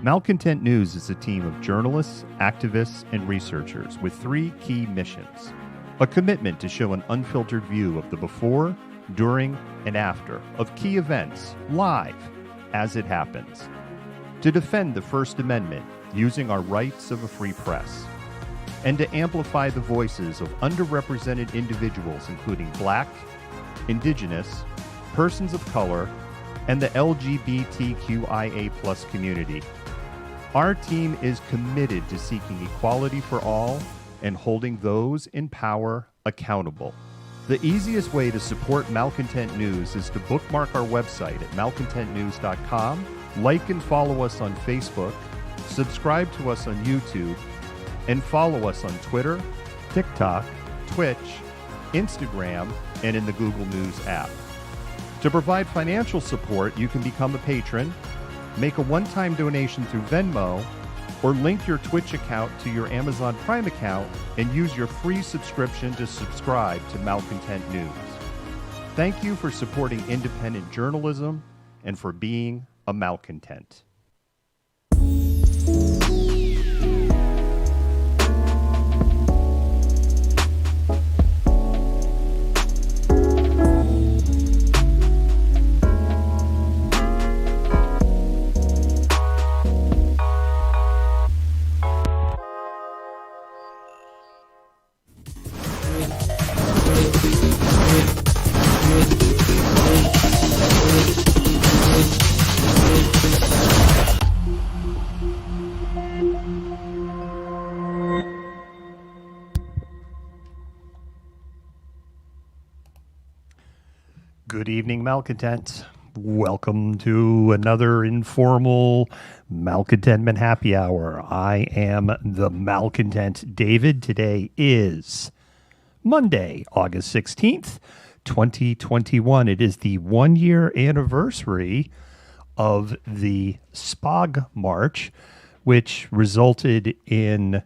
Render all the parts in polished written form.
Malcontent News is a team of journalists, activists, and researchers with three key missions. A commitment to show an unfiltered view of the before, during, and after of key events, live, as it happens. To defend the First Amendment using our rights of a free press. And to amplify the voices of underrepresented individuals including Black, Indigenous, persons of color, and the LGBTQIA+ community. Our team is committed to seeking equality for all and holding those in power accountable. The easiest way to support Malcontent News is to bookmark our website at malcontentnews.com, like and follow us on Facebook, subscribe to us on YouTube, and follow us on Twitter, TikTok, Twitch, Instagram, and in the Google News app. To provide financial support, you can become a patron, make a one-time donation through Venmo, or link your Twitch account to your Amazon Prime account and use your free subscription to subscribe to Malcontent News. Thank you for supporting independent journalism and for being a malcontent. Good evening, malcontents. Welcome to another informal Malcontentment happy hour. I am the malcontent David. Today is Monday, August 16th, 2021. It is the 1-year anniversary of the SPOG March, which resulted in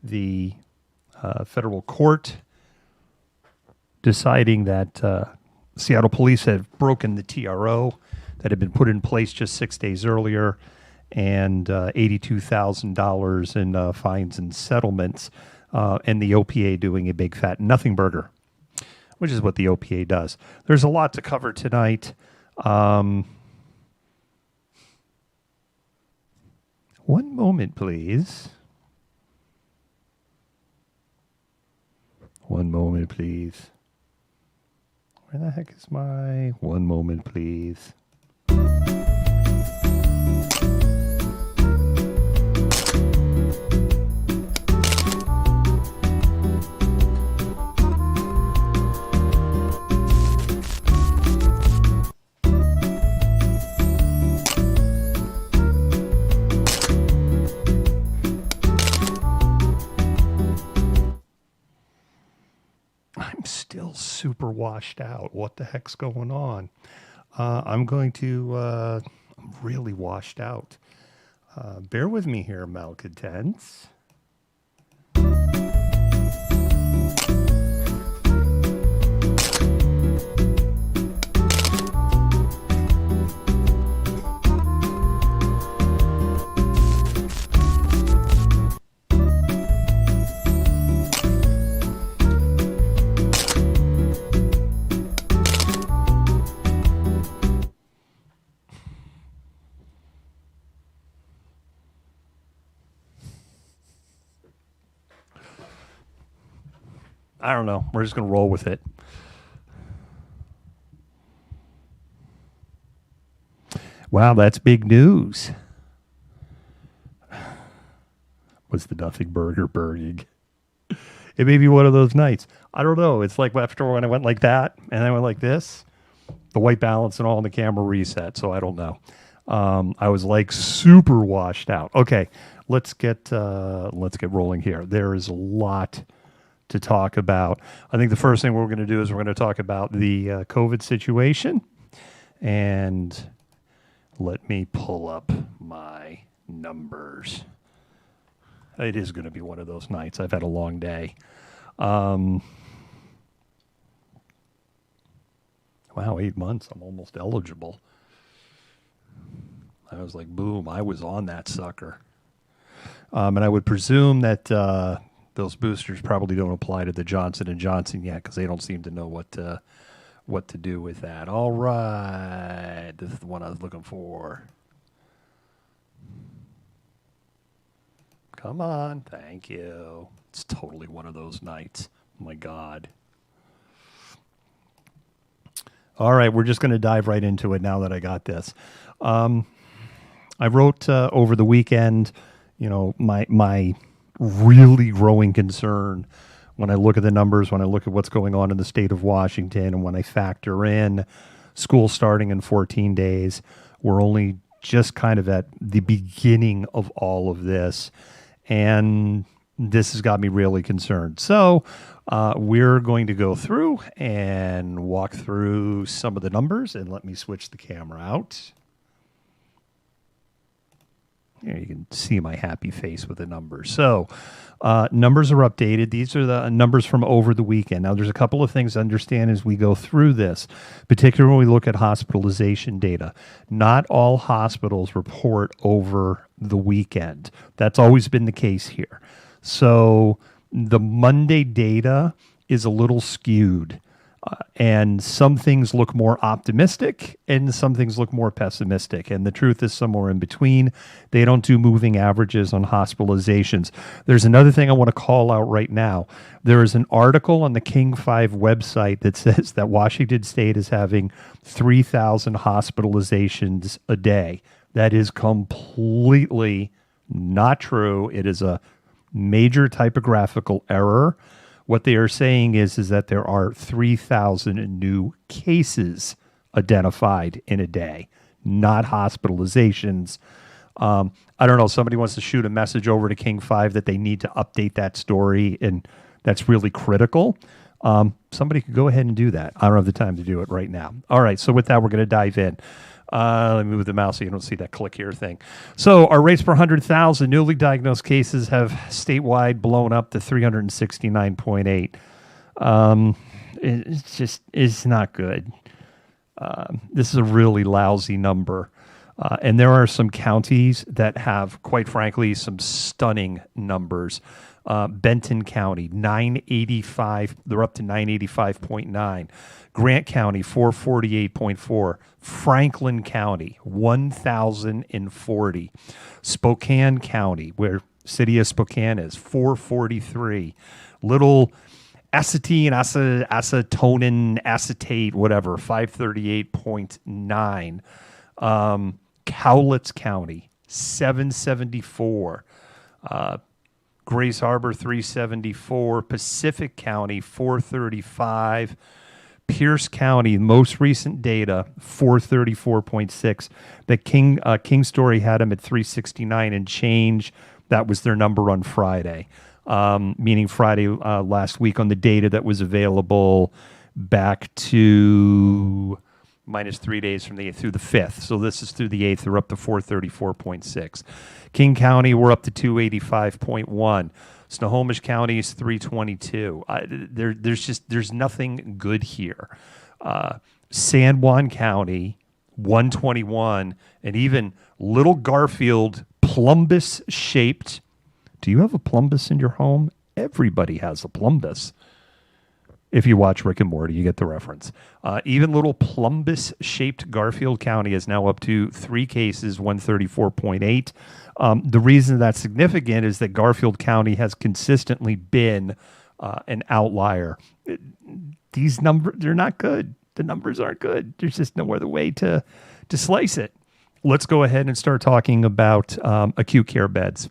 the federal court deciding that Seattle police had broken the TRO that had been put in place just 6 days earlier, and $82,000 in fines and settlements, and the OPA doing a big fat nothing burger, which is what the OPA does. There's a lot to cover tonight. One moment, please. One moment, please. Where the heck is my... One moment, please. I'm still super washed out. What the heck's going on? I'm really washed out. Bear with me here, malcontents. I don't know. We're just going to roll with it. Wow, that's big news. Was the nothing burger burning? It may be one of those nights. I don't know. It's like after when I went like that and I went like this, the white balance and all in the camera reset. So I don't know. I was like super washed out. Okay, let's get rolling here. There is a lot to talk about. I think the first thing we're going to do is we're going to talk about the COVID situation. And let me pull up my numbers. It is going to be one of those nights. I've had a long day. Wow, 8 months. I'm almost eligible. I was like, boom, I was on that sucker. And I would presume that those boosters probably don't apply to the Johnson & Johnson yet because they don't seem to know what to do with that. All right. This is the one I was looking for. Come on. Thank you. It's totally one of those nights. Oh, my God. All right. We're just going to dive right into it now that I got this. I wrote over the weekend, my really growing concern when I look at the numbers, when I look at what's going on in the state of Washington, and when I factor in school starting in 14 days, we're only just kind of at the beginning of all of this. And this has got me really concerned. So we're going to go through and walk through some of the numbers. And let me switch the camera out. Here you can see my happy face with the numbers. So numbers are updated. These are the numbers from over the weekend. Now, there's a couple of things to understand as we go through this, particularly when we look at hospitalization data. Not all hospitals report over the weekend. That's always been the case here. So the Monday data is a little skewed. And some things look more optimistic and some things look more pessimistic. And the truth is somewhere in between. They don't do moving averages on hospitalizations. There's another thing I want to call out right now. There is an article on the King 5 website that says that Washington State is having 3,000 hospitalizations a day. That is completely not true. It is a major typographical error. What they are saying is that there are 3,000 new cases identified in a day, not hospitalizations. I don't know. Somebody wants to shoot a message over to King 5 that they need to update that story, and that's really critical. Somebody could go ahead and do that. I don't have the time to do it right now. All right. So with that, we're going to dive in. Let me move the mouse so you don't see that click here thing. So our rates per 100,000 newly diagnosed cases have statewide blown up to 369.8. It's not good. This is a really lousy number. And there are some counties that have, quite frankly, some stunning numbers. Benton County, 985. They're up to 985.9. Grant County, 448.4. Franklin County, 1,040. Spokane County, where city of Spokane is, 443. Little acetine, acetonin, acetate, whatever, 538.9. Cowlitz County, 774. Grace Harbor, 374. Pacific County, 435. Pierce County, most recent data, 434.6. The King Story had them at 369 and change. That was their number on Friday, meaning Friday last week on the data that was available back to minus 3 days from the 8th through the 5th. So this is through the 8th. They're up to 434.6. King County, we're up to 285.1. Snohomish County is 322. There's nothing good here. San Juan County, 121, and even Little Garfield, plumbus-shaped. Do you have a plumbus in your home? Everybody has a plumbus. If you watch Rick and Morty, you get the reference. Even little plumbus-shaped Garfield County is now up to 3 cases, 134.8. The reason that's significant is that Garfield County has consistently been an outlier. These numbers, they're not good. The numbers aren't good. There's just no other way to slice it. Let's go ahead and start talking about acute care beds.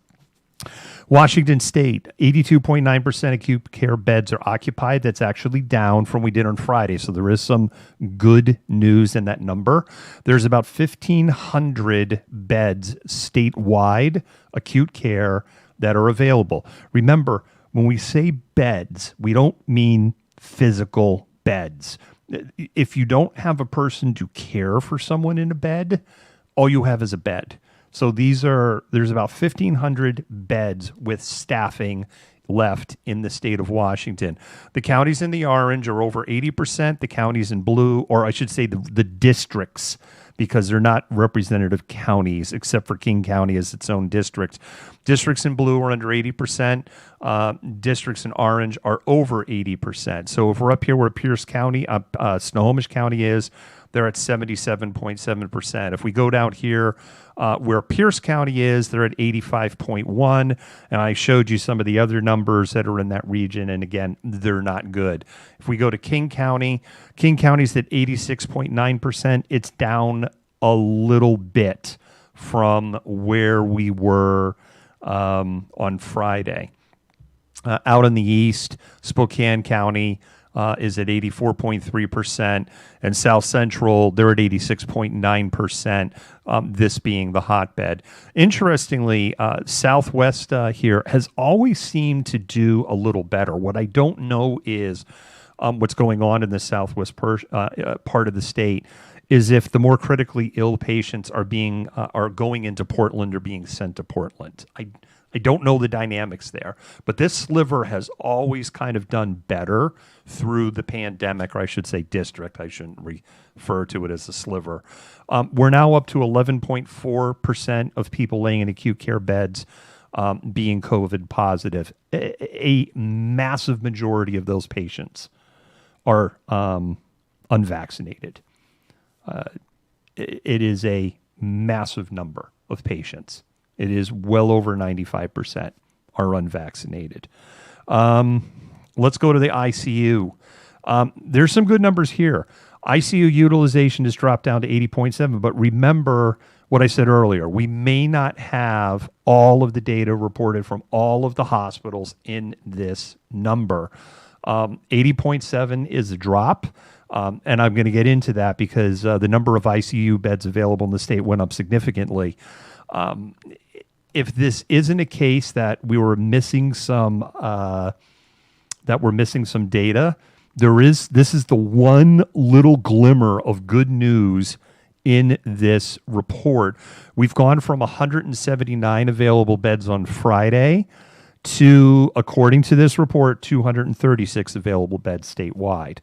Washington State, 82.9% acute care beds are occupied. That's actually down from what we did on Friday. So there is some good news in that number. There's about 1,500 beds statewide, acute care, that are available. Remember, when we say beds, we don't mean physical beds. If you don't have a person to care for someone in a bed, all you have is a bed. So there's about 1,500 beds with staffing left in the state of Washington. The counties in the orange are over 80%. The counties in blue, or I should say the districts because they're not representative counties, except for King County as its own district. Districts in blue are under 80%. Districts in orange are over 80%. So if we're up here where Pierce County, Snohomish County is, they're at 77.7%. If we go down here where Pierce County is, they're at 85.1. And I showed you some of the other numbers that are in that region. And again, they're not good. If we go to King County's at 86.9%. It's down a little bit from where we were on Friday. Out in the east, Spokane County is at 84.3%, and South Central, they're at 86.9%, this being the hotbed. Interestingly, Southwest here has always seemed to do a little better. What I don't know is what's going on in the Southwest part of the state is if the more critically ill patients are going into Portland or being sent to Portland. I don't know the dynamics there, but this sliver has always kind of done better through the pandemic, or I should say district. I shouldn't refer to it as a sliver. We're now up to 11.4% of people laying in acute care beds being COVID positive. A massive majority of those patients are unvaccinated. It is a massive number of patients. It is well over 95% are unvaccinated. Let's go to the ICU. There's some good numbers here. ICU utilization has dropped down to 80.7, but remember what I said earlier. We may not have all of the data reported from all of the hospitals in this number. 80.7 is a drop. And I'm going to get into that because the number of ICU beds available in the state went up significantly. If this isn't a case that we were missing some data, this is the one little glimmer of good news in this report. We've gone from 179 available beds on Friday to, according to this report, 236 available beds statewide.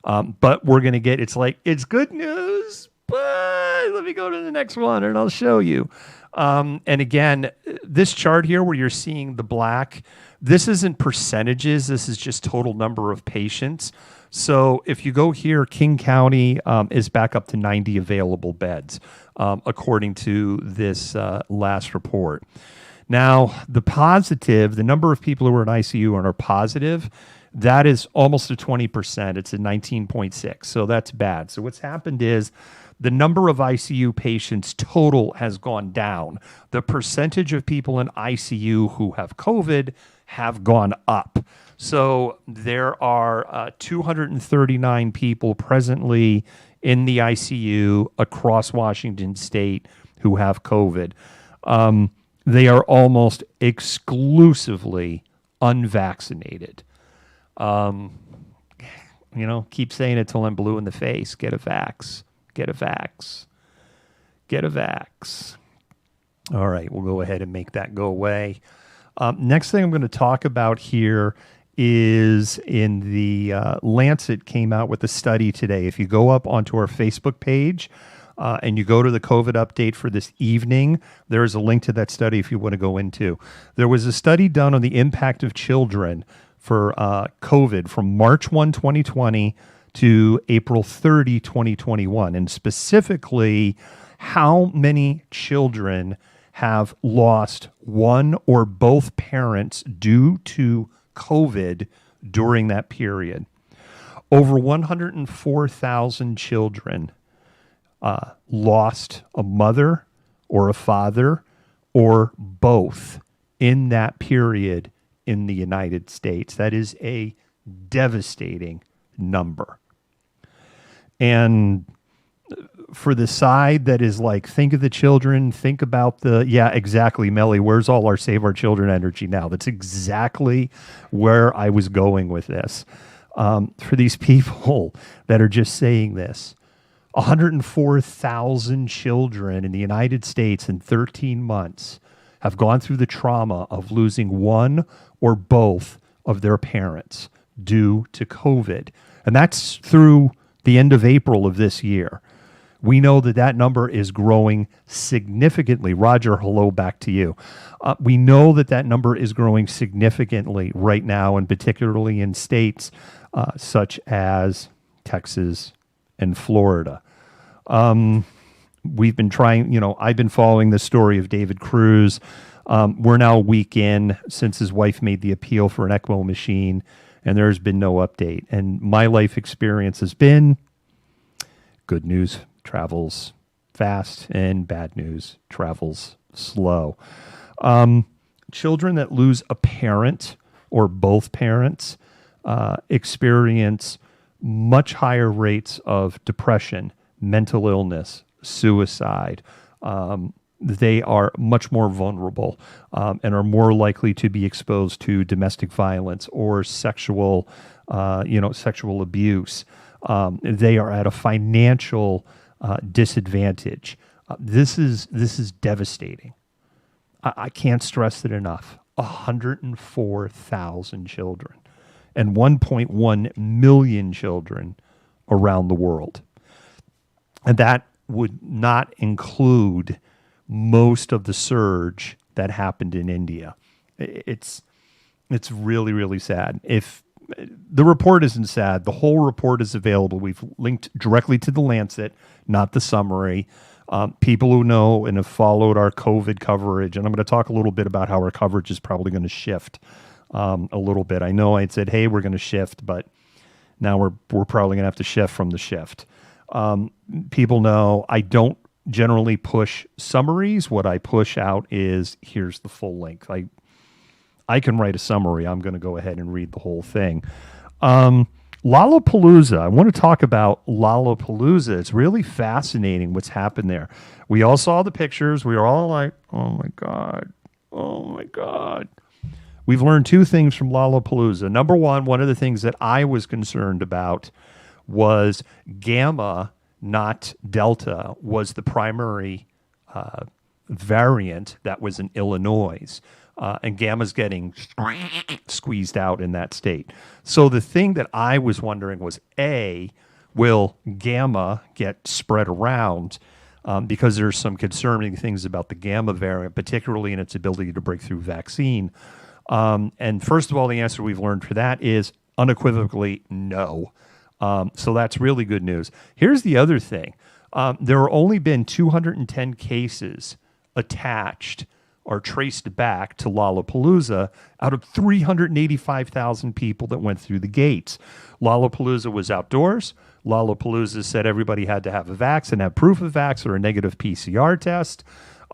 But we're going to get, it's good news, but let me go to the next one and I'll show you. And again, this chart here where you're seeing the black, this isn't percentages. This is just total number of patients. So if you go here, King County is back up to 90 available beds, according to this last report. Now, the number of people who are in ICU and are positive, that is almost to 20%. It's at 19.6. So that's bad. So what's happened is the number of ICU patients total has gone down. The percentage of people in ICU who have COVID have gone up. So there are 239 people presently in the ICU across Washington State who have COVID. They are almost exclusively unvaccinated. Keep saying it till I'm blue in the face. Get a vax. Get a vax. Get a vax. All right, we'll go ahead and make that go away. Next thing I'm going to talk about here is in the Lancet came out with a study today. If you go up onto our Facebook page and you go to the COVID update for this evening, there is a link to that study if you want to go into. There was a study done on the impact of children for COVID from March 1, 2020 to April 30, 2021, and specifically how many children have lost one or both parents due to COVID during that period. Over 104,000 children lost a mother or a father or both in that period in the United States. That is a devastating number. And for the side that is like, think of the children, think about exactly, Melly, where's all our Save Our Children energy now? That's exactly where I was going with this. For these people that are just saying this, 104,000 children in the United States in 13 months have gone through the trauma of losing one or both of their parents due to COVID. And that's through the end of April of this year. We know that that number is growing significantly. Roger, hello, back to you. We know that that number is growing significantly right now, and particularly in states such as Texas and Florida. We've been trying, I've been following the story of David Cruz. We're now a week in since his wife made the appeal for an ECMO machine, and there's been no update. And my life experience has been good news travels fast and bad news travels slow. Children that lose a parent or both parents experience much higher rates of depression, mental illness, suicide. They are much more vulnerable and are more likely to be exposed to domestic violence or sexual abuse. They are at a financial disadvantage. This is devastating. I can't stress it enough. 104,000 children and 1.1 million children around the world. And that would not include most of the surge that happened in India. It's really, really sad. If the report isn't sad, the whole report is available. We've linked directly to the Lancet, not the summary. People who know and have followed our COVID coverage, and I'm going to talk a little bit about how our coverage is probably going to shift a little bit. I know I'd said, hey, we're going to shift, but now we're probably going to have to shift from the shift. People know I don't generally push summaries. What I push out is here's the full length. I can write a summary. I'm going to go ahead and read the whole thing. Lollapalooza. I want to talk about Lollapalooza. It's really fascinating what's happened there. We all saw the pictures. We were all like, oh my God. Oh my God. We've learned two things from Lollapalooza. Number one of the things that I was concerned about was Gamma, not Delta, was the primary variant that was in Illinois. And Gamma's getting squeezed out in that state. So the thing that I was wondering was, A, will Gamma get spread around? Because there's some concerning things about the Gamma variant, particularly in its ability to break through vaccine. And first of all, the answer we've learned for that is unequivocally no. So that's really good news. Here's the other thing. There have only been 210 cases attached or traced back to Lollapalooza out of 385,000 people that went through the gates. Lollapalooza was outdoors. Lollapalooza said everybody had to have a vax and have proof of vax or a negative PCR test.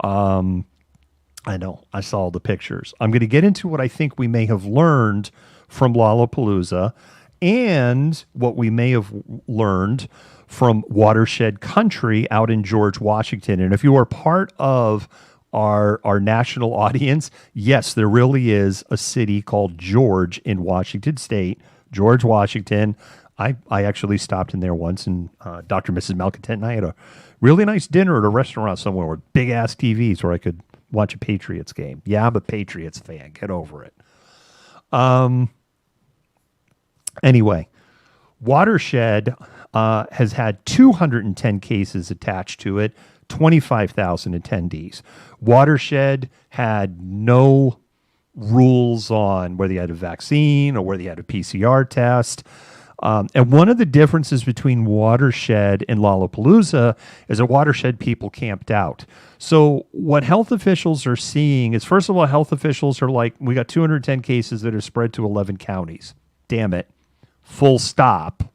I know, I saw the pictures. I'm going to get into what I think we may have learned from Lollapalooza and what we may have learned from Watershed Country out in George Washington. And if you are part of our national audience, yes, there really is a city called George in Washington State, George Washington. I actually stopped in there once, and Dr. and Mrs. Malcontent and I had a really nice dinner at a restaurant somewhere with big-ass TVs where I could watch a Patriots game. Yeah, I'm a Patriots fan. Get over it. Anyway, Watershed has had 210 cases attached to it, 25,000 attendees. Watershed had no rules on whether you had a vaccine or whether you had a PCR test. And one of the differences between Watershed and Lollapalooza is that Watershed people camped out. So what health officials are seeing is, first of all, health officials are like, we got 210 cases that are spread to 11 counties. Damn it. Full stop.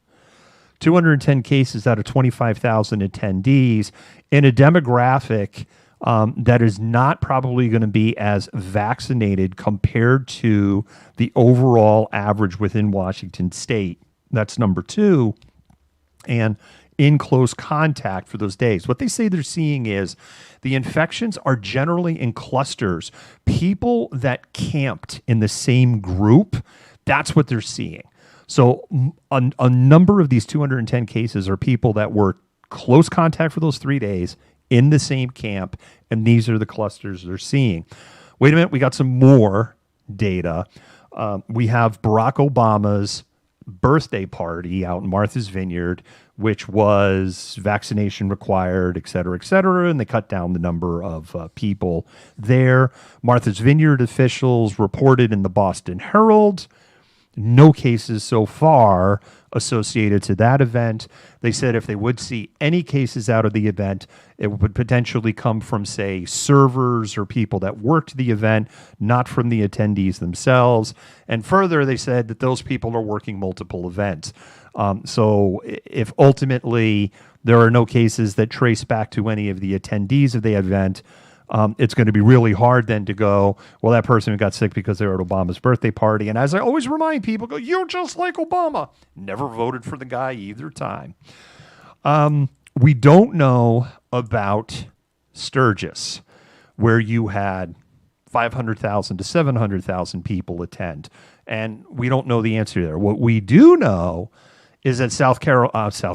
210 cases out of 25,000 attendees in a demographic that is not probably going to be as vaccinated compared to the overall average within Washington State. That's number two. And in close contact for those days. What they say they're seeing is the infections are generally in clusters. People that camped in the same group, that's what they're seeing. So a number of these 210 cases are people that were close contact for those 3 days in the same camp, and these are the clusters they're seeing. Wait a minute, we got some more data. We have Barack Obama's birthday party out in Martha's Vineyard, which was vaccination required, et cetera, and they cut down the number of people there. Martha's Vineyard officials reported in the Boston Herald no cases so far associated to that event. They said if they would see any cases out of the event, it would potentially come from, say, servers or people that worked the event, not from the attendees themselves. And further, they said that those people are working multiple events. So if ultimately there are no cases that trace back to any of the attendees of the event, it's going to be really hard then to go, well, that person got sick because they were at Obama's birthday party. And as I always remind people, go, you're just like Obama. Never voted for the guy either time. We don't know about Sturgis, where you had 500,000 to 700,000 people attend. And we don't know the answer there. What we do know is that South Dakota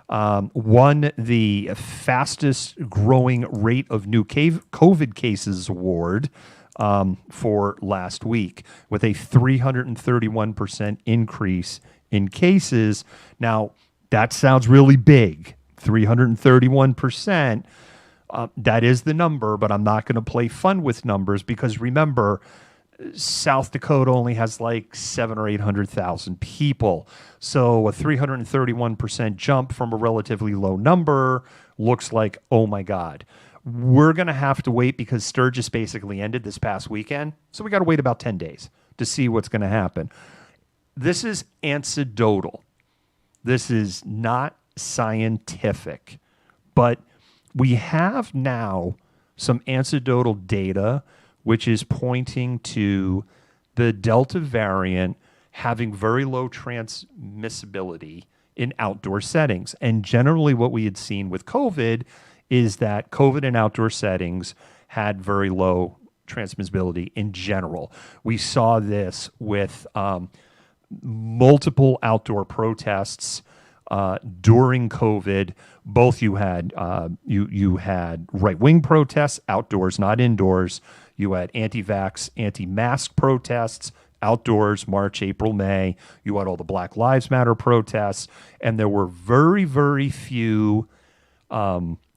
won the fastest growing rate of new COVID cases award for last week, with a 331% increase in cases. Now, that sounds really big, 331%. That is the number, but I'm not going to play fun with numbers because remember, South Dakota only has like 700,000 or 800,000 people. So a 331% jump from a relatively low number looks like, oh my God. We're going to have to wait because Sturgis basically ended this past weekend. So we got to wait about 10 days to see what's going to happen. This is anecdotal. This is not scientific. But we have now some anecdotal data which is pointing to the Delta variant having very low transmissibility in outdoor settings. And generally what we had seen with COVID is that COVID in outdoor settings had very low transmissibility in general. We saw this with multiple outdoor protests during COVID. Both you had right-wing protests, outdoors, not indoors. You had anti-vax, anti-mask protests, outdoors, March, April, May. You had all the Black Lives Matter protests. And there were very, very few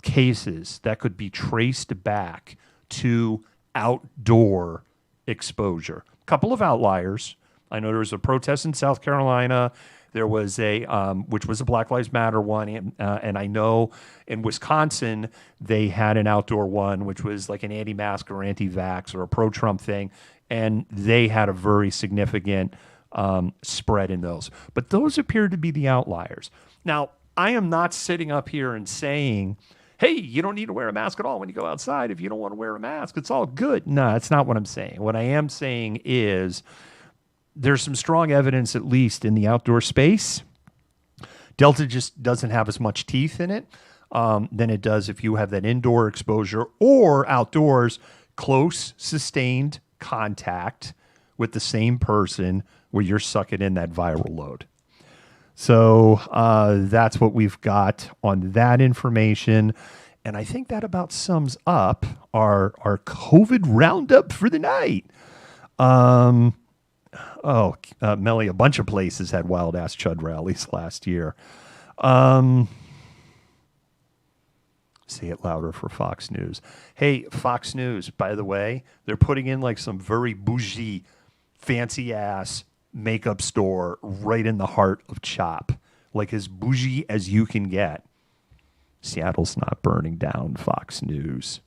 cases that could be traced back to outdoor exposure. A couple of outliers. I know there was a protest in South Carolina. There was which was a Black Lives Matter one, and I know in Wisconsin they had an outdoor one, which was like an anti-mask or anti-vax or a pro-Trump thing, and they had a very significant spread in those. But those appear to be the outliers. Now, I am not sitting up here and saying, hey, you don't need to wear a mask at all when you go outside if you don't want to wear a mask. It's all good. No, that's not what I'm saying. What I am saying is there's some strong evidence, at least in the outdoor space. Delta just doesn't have as much teeth in it than it does if you have that indoor exposure or outdoors, close, sustained contact with the same person where you're sucking in that viral load. So that's what we've got on that information. And I think that about sums up our COVID roundup for the night. Melly, a bunch of places had wild-ass chud rallies last year. Say it louder for Fox News. Hey, Fox News, by the way, they're putting in like some very bougie, fancy-ass makeup store right in the heart of CHOP. Like as bougie as you can get. Seattle's not burning down, Fox News.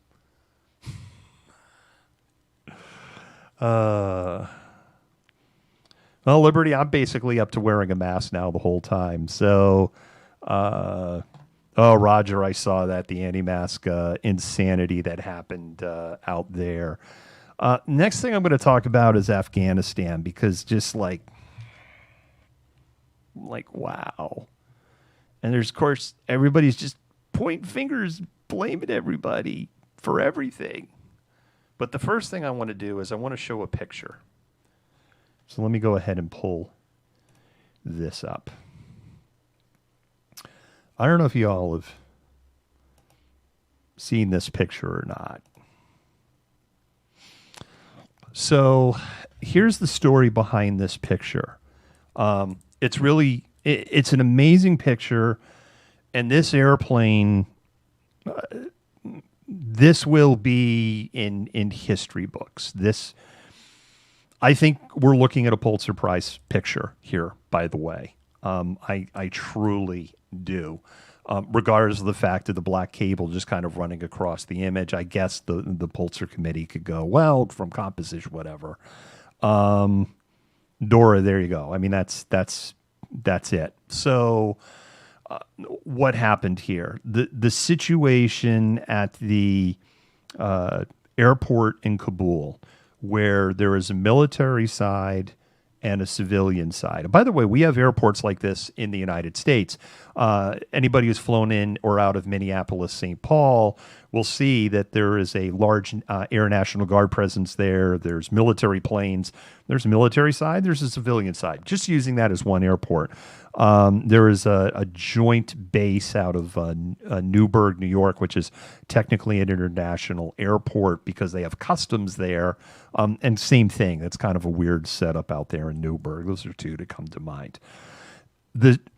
Well, Liberty, I'm basically up to wearing a mask now the whole time. So, Roger, I saw that, the anti-mask insanity that happened out there. Next thing I'm going to talk about is Afghanistan, because just like, wow. And there's, of course, everybody's just pointing fingers, blaming everybody for everything. But the first thing I want to do is I want to show a picture. So let me go ahead and pull this up. I don't know if you all have seen this picture or not. So here's the story behind this picture. It's really, it's an amazing picture. And this airplane, this will be in history books. This, I think we're looking at a Pulitzer Prize picture here, by the way. I truly do. Regardless of the fact of the black cable just kind of running across the image, I guess the Pulitzer Committee could go, well, from composition, whatever. Dora, there you go. I mean, that's it. So what happened here? The situation at the airport in Kabul, where there is a military side and a civilian side. And by the way, we have airports like this in the United States. Anybody who's flown in or out of Minneapolis, St. Paul will see that there is a large Air National Guard presence there. There's military planes. There's a military side. There's a civilian side. Just using that as one airport. There is a joint base out of Newburgh, New York, which is technically an international airport because they have customs there. And same thing. That's kind of a weird setup out there in Newburgh. Those are two to come to mind.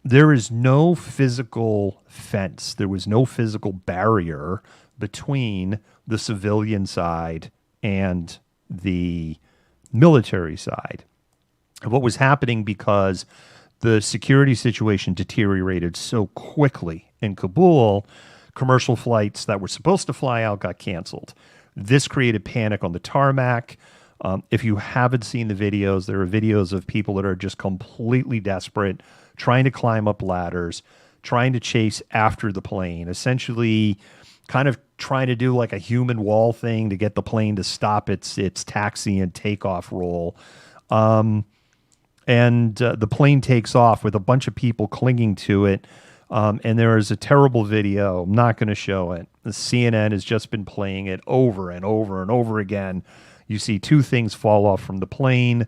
There is no physical fence. There was no physical barrier between the civilian side and the military side. What was happening because the security situation deteriorated so quickly in Kabul, commercial flights that were supposed to fly out got canceled. This created panic on the tarmac. If you haven't seen the videos, there are videos of people that are just completely desperate, trying to climb up ladders, trying to chase after the plane, essentially kind of trying to do like a human wall thing to get the plane to stop its taxi and takeoff roll. And the plane takes off with a bunch of people clinging to it. And there is a terrible video. I'm not going to show it. The CNN has just been playing it over and over and over again. You see two things fall off from the plane.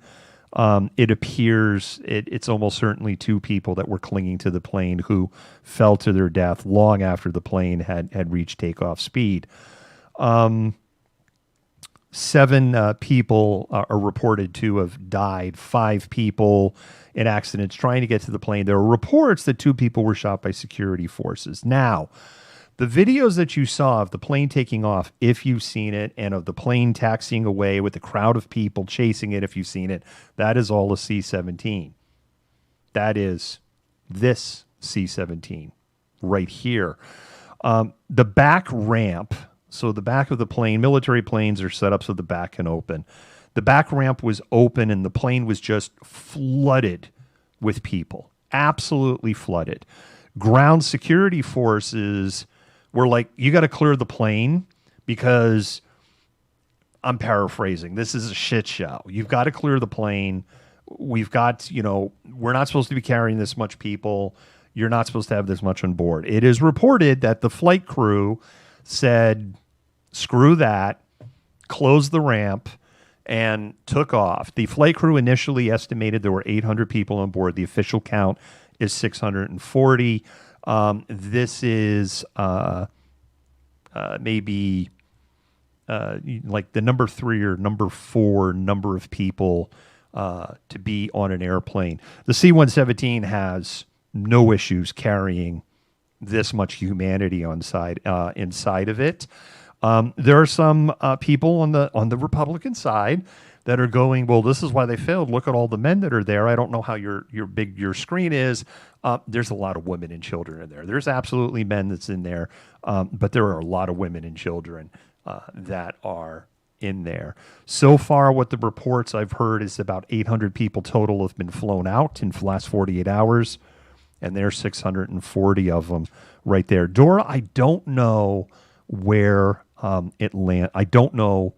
It appears it's almost certainly two people that were clinging to the plane who fell to their death long after the plane had reached takeoff speed. 7 people are reported to have died, 5 people in accidents trying to get to the plane. There are reports that 2 people were shot by security forces. Now, the videos that you saw of the plane taking off, if you've seen it, and of the plane taxiing away with a crowd of people chasing it, if you've seen it, that is all a C-17. That is this C-17 right here. The back ramp, so the back of the plane, military planes are set up so the back can open. The back ramp was open and the plane was just flooded with people, absolutely flooded. Ground security forces were like, you got to clear the plane because, I'm paraphrasing, this is a shit show. You've got to clear the plane. We've got, we're not supposed to be carrying this much people. You're not supposed to have this much on board. It is reported that the flight crew said, screw that, closed the ramp, and took off. The flight crew initially estimated there were 800 people on board. The official count is 640. This is maybe like the number 3 or number 4 number of people to be on an airplane. The C-117 has no issues carrying this much humanity inside of it. There are some people on the Republican side that are going, well, this is why they failed. Look at all the men that are there. I don't know how big your screen is. There's a lot of women and children in there. There's absolutely men that's in there, but there are a lot of women and children that are in there. So far, what the reports I've heard is about 800 people total have been flown out in the last 48 hours, and there's 640 of them right there. Dora, I don't know where it land. I don't know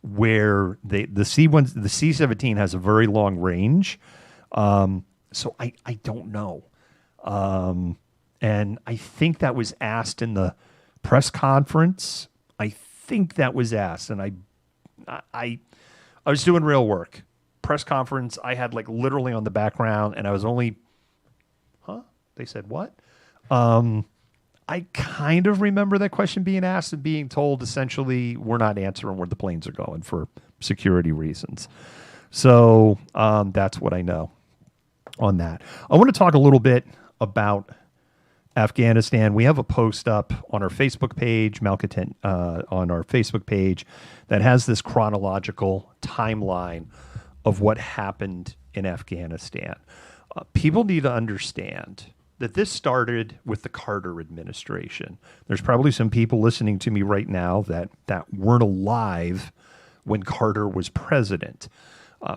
where the C-17 has a very long range, so I don't know. And I think that was asked in the press conference. I think that was asked, and I was doing real work. Press conference, I had like literally on the background, and I was only, They said what? I kind of remember that question being asked and being told essentially we're not answering where the planes are going for security reasons. So that's what I know. on that. I want to talk a little bit about Afghanistan. We have a post up on our Facebook page, Malcontent, on our Facebook page, that has this chronological timeline of what happened in Afghanistan. People need to understand that this started with the Carter administration. There's probably some people listening to me right now that weren't alive when Carter was president.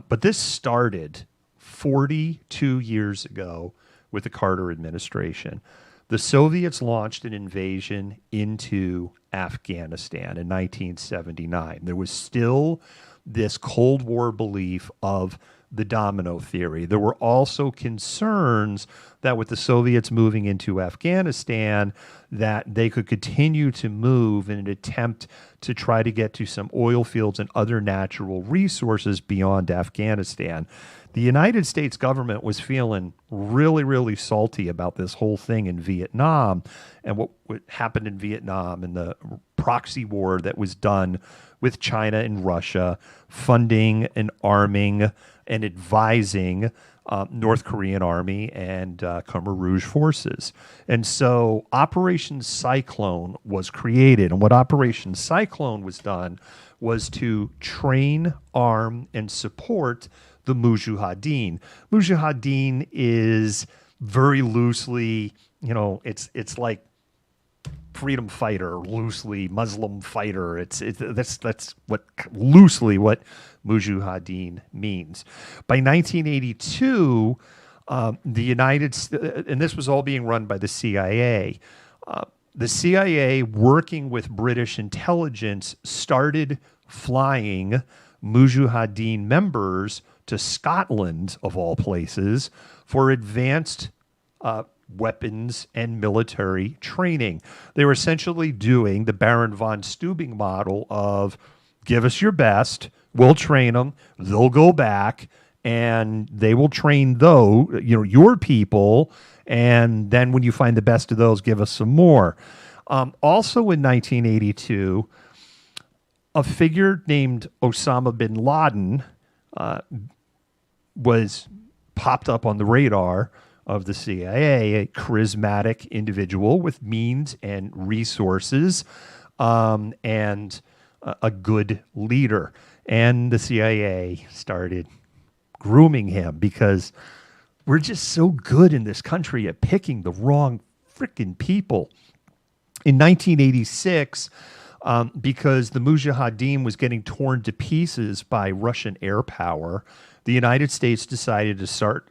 But this started 42 years ago with the Carter administration. The Soviets launched an invasion into Afghanistan in 1979. There was still this Cold War belief of the domino theory. There were also concerns that with the Soviets moving into Afghanistan, that they could continue to move in an attempt to try to get to some oil fields and other natural resources beyond Afghanistan. The United States government was feeling really, really salty about this whole thing in Vietnam and what happened in Vietnam and the proxy war that was done with China and Russia, funding and arming and advising North Korean Army and Khmer Rouge forces. And so Operation Cyclone was created. And what Operation Cyclone was done was to train, arm, and support the Mujahideen. Mujahideen is very loosely, it's like freedom fighter, loosely Muslim fighter. That's what loosely what Mujahideen means. By 1982, the United States, and this was all being run by the CIA. The CIA, working with British intelligence, started flying Mujahideen members to Scotland, of all places, for advanced weapons and military training. They were essentially doing the Baron von Steuben model of give us your best, we'll train them, they'll go back, and they will train your people, and then when you find the best of those, give us some more. Also in 1982, a figure named Osama bin Laden was popped up on the radar of the CIA, a charismatic individual with means and resources, and a good leader. And the CIA started grooming him because we're just so good in this country at picking the wrong freaking people. In 1986, because the Mujahideen was getting torn to pieces by Russian air power, the United States decided to start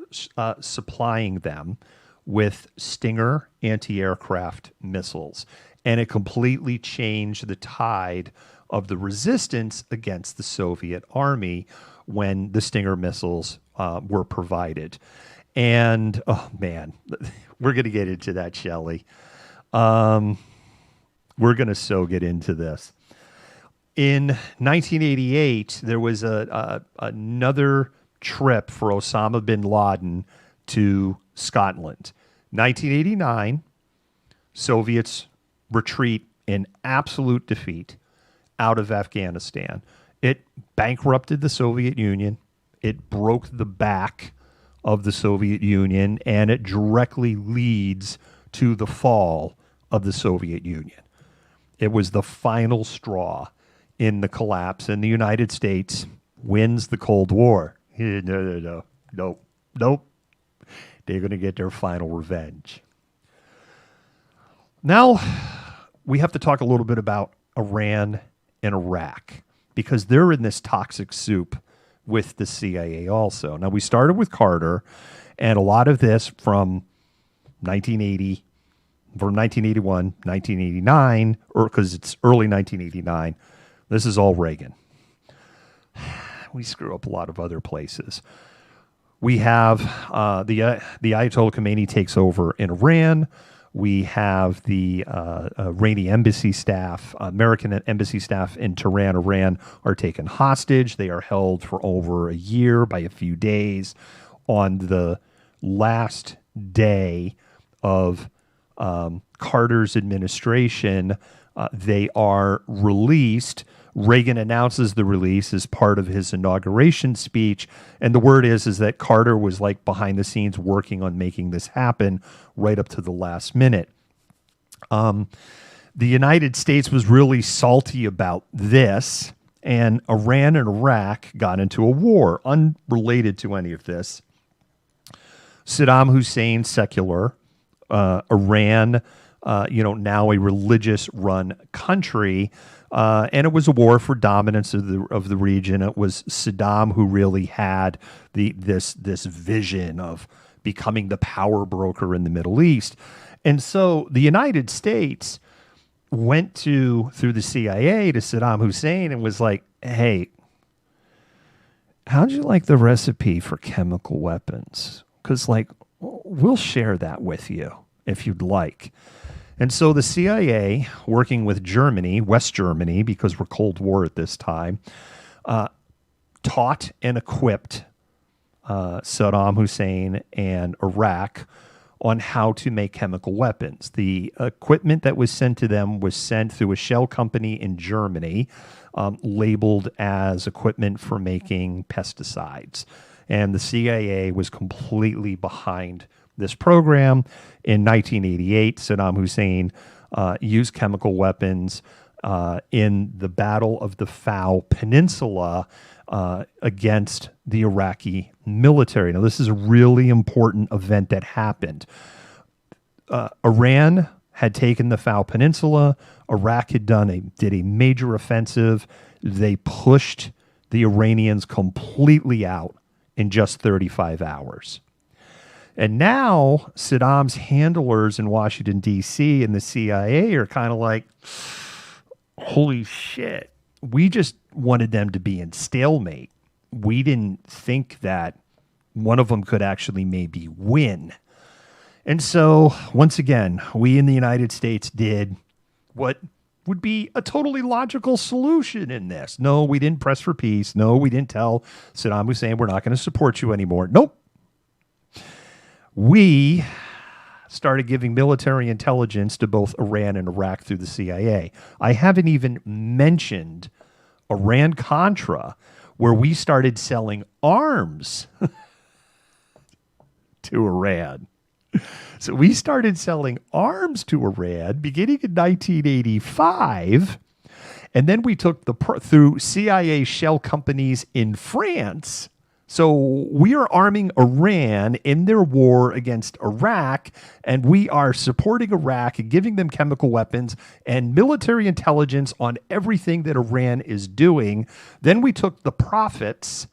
supplying them with Stinger anti-aircraft missiles. And it completely changed the tide of the resistance against the Soviet army when the Stinger missiles were provided. And, oh man, we're going to get into that, Shelley. We're going to so get into this. In 1988, there was another trip for Osama bin Laden to Scotland. 1989, Soviets retreat in absolute defeat out of Afghanistan. It bankrupted the Soviet Union. It broke the back of the Soviet Union, and it directly leads to the fall of the Soviet Union. It was the final straw in the collapse, and the United States wins the Cold War. Nope. They're going to get their final revenge. Now, we have to talk a little bit about Iran and Iraq, because they're in this toxic soup with the CIA also. Now, we started with Carter, and a lot of this from 1980, from 1981, 1989, or because it's early 1989, this is all Reagan. We screw up a lot of other places. We have the Ayatollah Khomeini takes over in Iran. We have the Iranian embassy staff, American embassy staff in Tehran, Iran, are taken hostage. They are held for over a year by a few days. On the last day of Carter's administration, they are released Reagan announces the release as part of his inauguration speech. And the word is that Carter was like behind the scenes working on making this happen right up to the last minute. The United States was really salty about this, and Iran and Iraq got into a war unrelated to any of this. Saddam Hussein, secular, Iran, now a religious-run country, and it was a war for dominance of the region. It was Saddam who really had this vision of becoming the power broker in the Middle East. And so the United States went through the CIA to Saddam Hussein and was like, hey, how'd you like the recipe for chemical weapons? Because, we'll share that with you if you'd like. And so the CIA, working with Germany, West Germany, because we're Cold War at this time, taught and equipped Saddam Hussein and Iraq on how to make chemical weapons. The equipment that was sent to them was sent through a shell company in Germany, labeled as equipment for making pesticides. And the CIA was completely behind this program. In 1988, Saddam Hussein used chemical weapons in the Battle of the Fao Peninsula against the Iraqi military. Now, this is a really important event that happened. Iran had taken the Fao Peninsula. Iraq had did a major offensive. They pushed the Iranians completely out in just 35 hours. And now Saddam's handlers in Washington, D.C. and the CIA are kind of like, holy shit, we just wanted them to be in stalemate. We didn't think that one of them could actually maybe win. And so, once again, we in the United States did what would be a totally logical solution in this. No, we didn't press for peace. No, we didn't tell Saddam Hussein, we're not going to support you anymore. Nope. We started giving military intelligence to both Iran and Iraq through the CIA. I haven't even mentioned Iran-Contra, where we started selling arms to Iran. So we started selling arms to Iran beginning in 1985, and then we took through CIA shell companies in France. So we are arming Iran in their war against Iraq, and we are supporting Iraq and giving them chemical weapons and military intelligence on everything that Iran is doing. Then we took the profits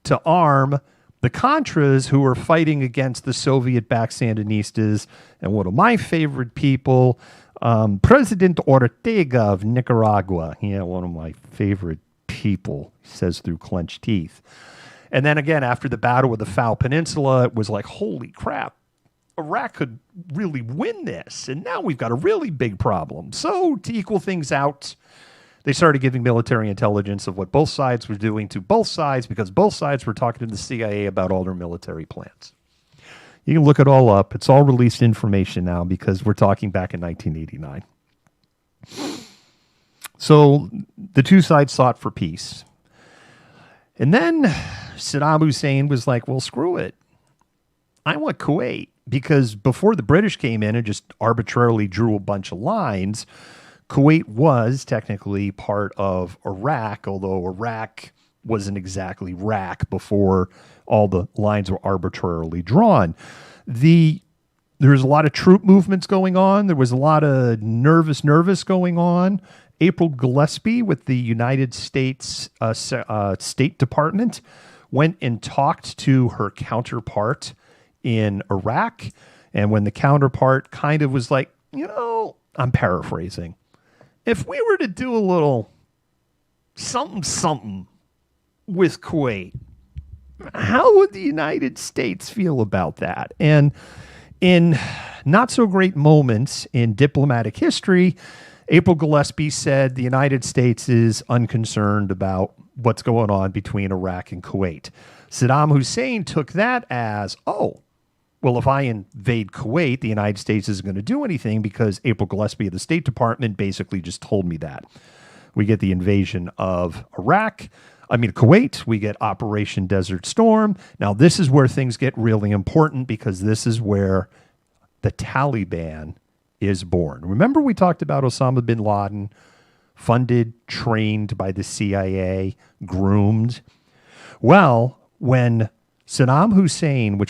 to arm the Contras who are fighting against the Soviet-backed Sandinistas. And one of my favorite people, President Ortega of Nicaragua. Yeah, one of my favorite people, he says through clenched teeth. And then again, after the Battle of the Fao Peninsula, it was like, holy crap, Iraq could really win this. And now we've got a really big problem. So to equal things out, they started giving military intelligence of what both sides were doing to both sides, because both sides were talking to the CIA about all their military plans. You can look it all up. It's all released information now because we're talking back in 1989. So the two sides sought for peace. And then Saddam Hussein was like, well, screw it. I want Kuwait, because before the British came in and just arbitrarily drew a bunch of lines, Kuwait was technically part of Iraq, although Iraq wasn't exactly Iraq before all the lines were arbitrarily drawn. There was a lot of troop movements going on. There was a lot of nervous going on. April Gillespie with the United States State Department went and talked to her counterpart in Iraq. And when the counterpart kind of was like, I'm paraphrasing, if we were to do a little something with Kuwait, how would the United States feel about that? And in not so great moments in diplomatic history, April Gillespie said the United States is unconcerned about what's going on between Iraq and Kuwait. Saddam Hussein took that as, well, if I invade Kuwait, the United States isn't going to do anything because April Gillespie of the State Department basically just told me that. We get the invasion of Kuwait. We get Operation Desert Storm. Now, this is where things get really important because this is where the Taliban is born. Remember we talked about Osama bin Laden, funded, trained by the CIA, groomed? Well, when Saddam Hussein,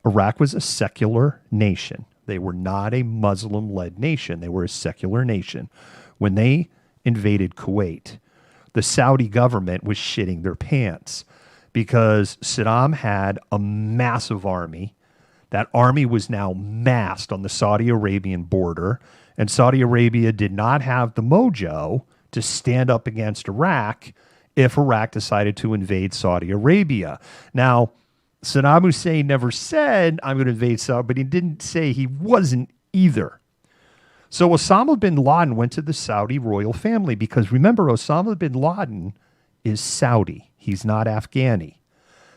Iraq was a secular nation. They were not a Muslim-led nation. They were a secular nation. When they invaded Kuwait, the Saudi government was shitting their pants because Saddam had a massive army. That army was now massed on the Saudi Arabian border, and Saudi Arabia did not have the mojo to stand up against Iraq if Iraq decided to invade Saudi Arabia. Now, Saddam Hussein never said, I'm going to invade Saudi, but he didn't say he wasn't either. So Osama bin Laden went to the Saudi royal family because remember, Osama bin Laden is Saudi. He's not Afghani.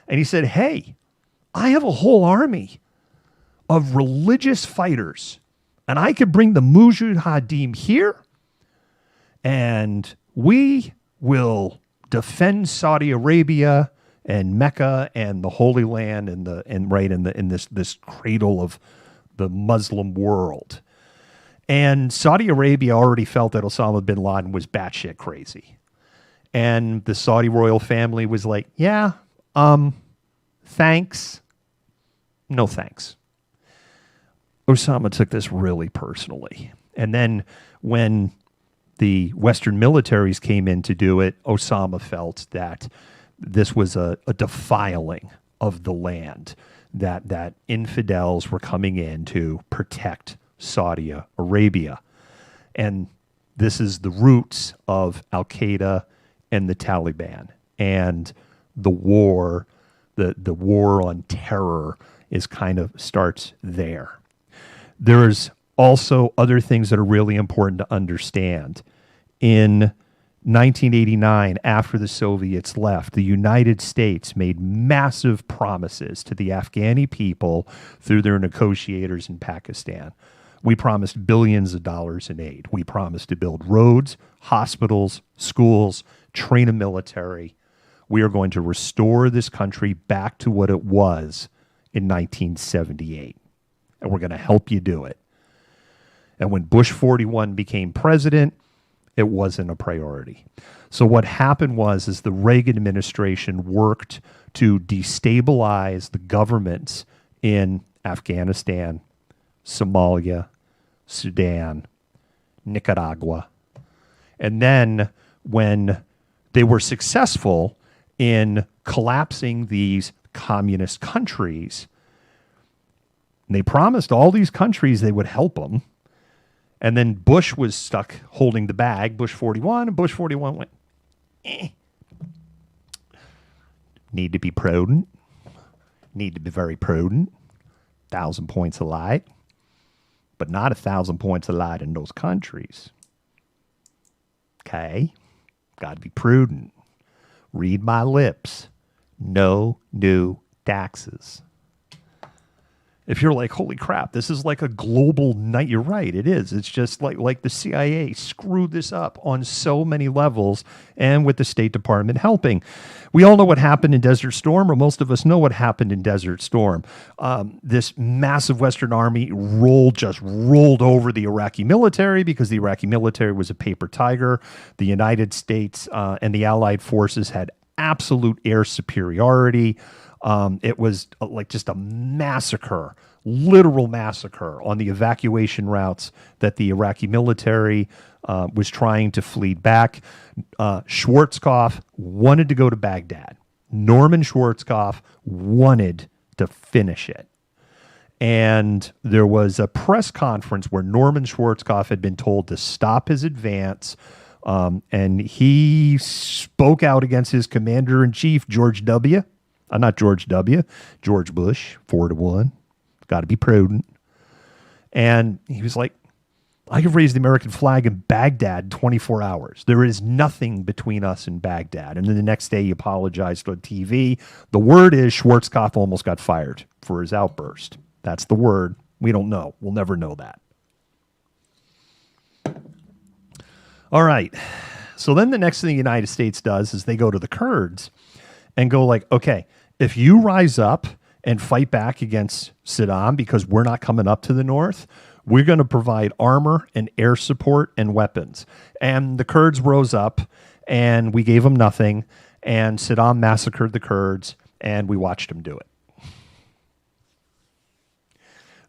And he said, hey, I have a whole army of religious fighters, and I could bring the Mujahideen here, and we will defend Saudi Arabia and Mecca and the Holy Land in this cradle of the Muslim world. And Saudi Arabia already felt that Osama bin Laden was batshit crazy. And the Saudi royal family was like, yeah, thanks. No thanks. Osama took this really personally. And then when the Western militaries came in to do it, Osama felt that this was a defiling of the land, that infidels were coming in to protect Saudi Arabia. And this is the roots of Al-Qaeda and the Taliban. And the war, the war on terror is kind of starts there. There's also other things that are really important to understand. In 1989, after the Soviets left, the United States made massive promises to the Afghani people through their negotiators in Pakistan. We promised billions of dollars in aid. We promised to build roads, hospitals, schools, train a military. We are going to restore this country back to what it was in 1978. And we're going to help you do it. And when Bush 41 became president, it wasn't a priority. So what happened was the Reagan administration worked to destabilize the governments in Afghanistan, Somalia, Sudan, Nicaragua. And then when they were successful in collapsing these communist countries, and they promised all these countries they would help them. And then Bush was stuck holding the bag, Bush 41, and Bush 41 went, Need to be prudent. Need to be very prudent. 1,000 points of light. But not 1,000 points of light in those countries. Okay? Got to be prudent. Read my lips. No new taxes. If you're like, holy crap, this is like a global night, you're right, it is. It's just like the CIA screwed this up on so many levels, and with the State Department helping. We all know what happened in Desert Storm, or most of us know what happened in Desert Storm. This massive Western army rolled over the Iraqi military because the Iraqi military was a paper tiger. The United States and the Allied forces had absolute air superiority. It was like just a massacre, literal massacre on the evacuation routes that the Iraqi military was trying to flee back. Schwarzkopf wanted to go to Baghdad. Norman Schwarzkopf wanted to finish it. And there was a press conference where Norman Schwarzkopf had been told to stop his advance. And he spoke out against his commander-in-chief, George W. Not George W., George Bush, 4-1. Got to be prudent. And he was like, I could raise the American flag in Baghdad in 24 hours. There is nothing between us and Baghdad. And then the next day he apologized on TV. The word is Schwarzkopf almost got fired for his outburst. That's the word. We don't know. We'll never know that. All right. So then the next thing the United States does is they go to the Kurds and go like, okay, if you rise up and fight back against Saddam because we're not coming up to the north, we're going to provide armor and air support and weapons. And the Kurds rose up and we gave them nothing. And Saddam massacred the Kurds and we watched him do it.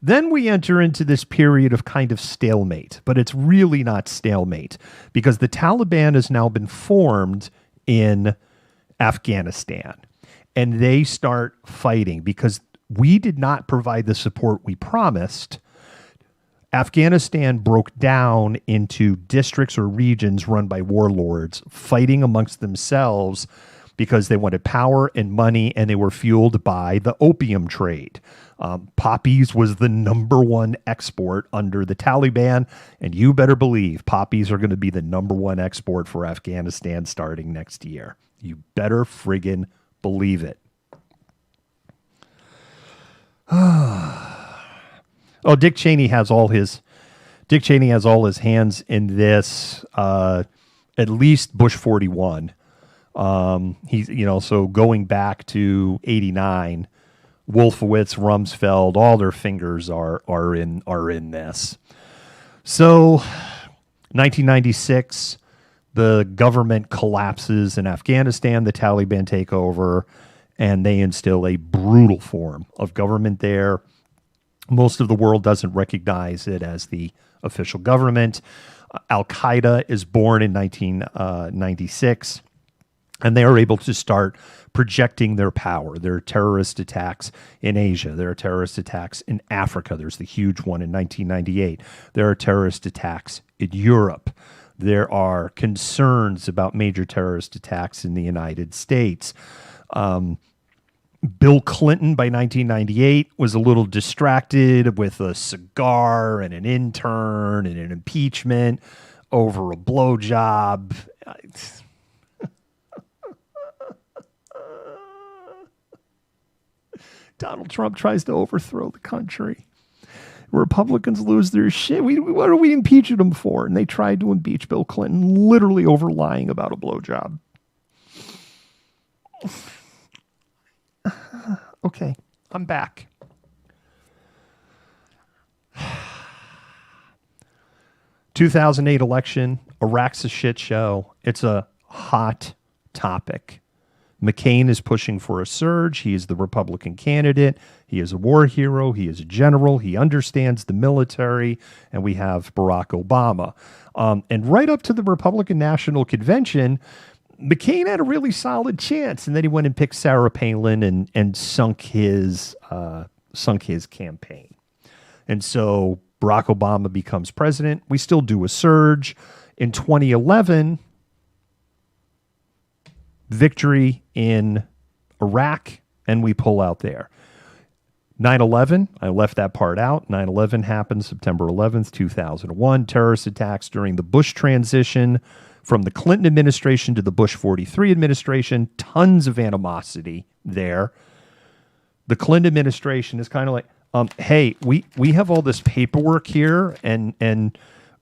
Then we enter into this period of kind of stalemate, but it's really not stalemate because the Taliban has now been formed in Afghanistan and they start fighting because we did not provide the support we promised. Afghanistan broke down into districts or regions run by warlords fighting amongst themselves because they wanted power and money and they were fueled by the opium trade. Poppies was the number one export under the Taliban, and you better believe poppies are going to be the number one export for Afghanistan starting next year. You better friggin' believe it. Oh, Dick Cheney has all his hands in this. At least Bush 41. He's so going back to 89. Wolfowitz, Rumsfeld, all their fingers are in this. So, 1996, the government collapses in Afghanistan. The Taliban take over, and they instill a brutal form of government there. Most of the world doesn't recognize it as the official government. Al-Qaeda is born in 1996. And they are able to start projecting their power. There are terrorist attacks in Asia. There are terrorist attacks in Africa. There's the huge one in 1998. There are terrorist attacks in Europe. There are concerns about major terrorist attacks in the United States. Bill Clinton, by 1998, was a little distracted with a cigar and an intern and an impeachment over a blowjob. Donald Trump tries to overthrow the country. Republicans lose their shit. What are we impeaching them for? And they tried to impeach Bill Clinton literally over lying about a blowjob. Okay, I'm back. ...2008 election, Iraq's a shit show. It's a hot topic. McCain is pushing for a surge. He is the Republican candidate. He is a war hero. He is a general. He understands the military. And we have Barack Obama. And right up to the Republican National Convention, McCain had a really solid chance. And then he went and picked Sarah Palin and sunk his campaign. And so Barack Obama becomes president. We still do a surge. In 2011... victory in Iraq, and we pull out there. 9/11, I left that part out. 9/11 happened September 11th, 2001. Terrorist attacks during the Bush transition from the Clinton administration to the Bush 43 administration. Tons of animosity there. The Clinton administration is kind of like, hey, we have all this paperwork here, and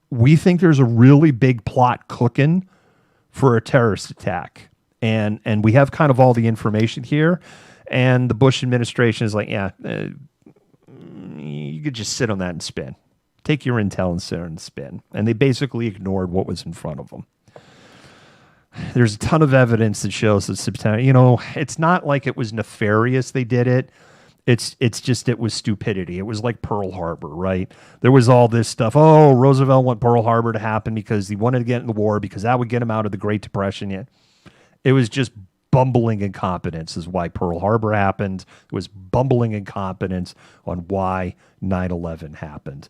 we think there's a really big plot cooking for a terrorist attack. And we have kind of all the information here. And the Bush administration is like, yeah, you could just sit on that and spin. Take your intel and sit and spin. And they basically ignored what was in front of them. There's a ton of evidence that shows that September, it's not like it was nefarious they did it. It's just it was stupidity. It was like Pearl Harbor, right? There was all this stuff. Oh, Roosevelt wanted Pearl Harbor to happen because he wanted to get in the war because that would get him out of the Great Depression. Yeah. It was just bumbling incompetence is why Pearl Harbor happened. It was bumbling incompetence on why 9/11 happened.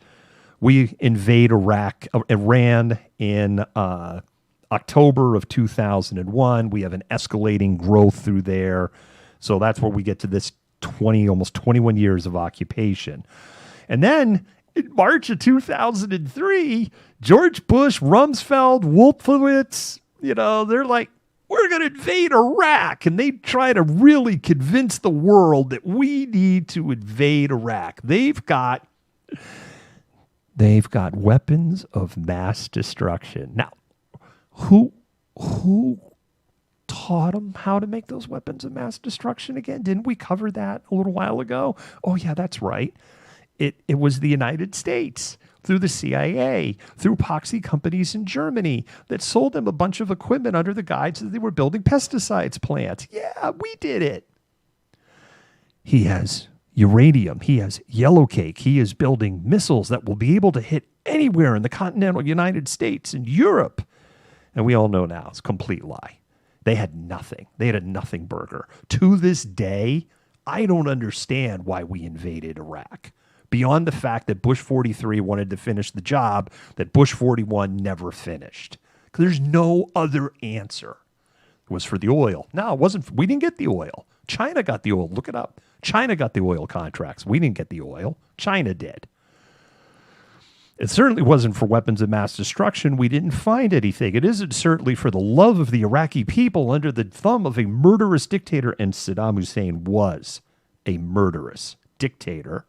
We invade Iran in October of 2001. We have an escalating growth through there. So that's where we get to this almost 21 years of occupation. And then in March of 2003, George Bush, Rumsfeld, Wolfowitz, they're like, we're going to invade Iraq. And they try to really convince the world that we need to invade Iraq. They've got weapons of mass destruction. Now, who who taught them how to make those weapons of mass destruction again? Didn't we cover that a little while ago? Oh, yeah, that's right. It was the United States through the CIA, through epoxy companies in Germany that sold them a bunch of equipment under the guise that they were building pesticides plants. Yeah, we did it. He has uranium. He has yellow cake. He is building missiles that will be able to hit anywhere in the continental United States and Europe. And we all know now it's a complete lie. They had nothing. They had a nothing burger. To this day, I don't understand why we invaded Iraq. Beyond the fact that Bush 43 wanted to finish the job that Bush 41 never finished. Because there's no other answer. It was for the oil. No, it wasn't. We didn't get the oil. China got the oil. Look it up. China got the oil contracts. We didn't get the oil. China did. It certainly wasn't for weapons of mass destruction. We didn't find anything. It isn't certainly for the love of the Iraqi people under the thumb of a murderous dictator, and Saddam Hussein was a murderous dictator.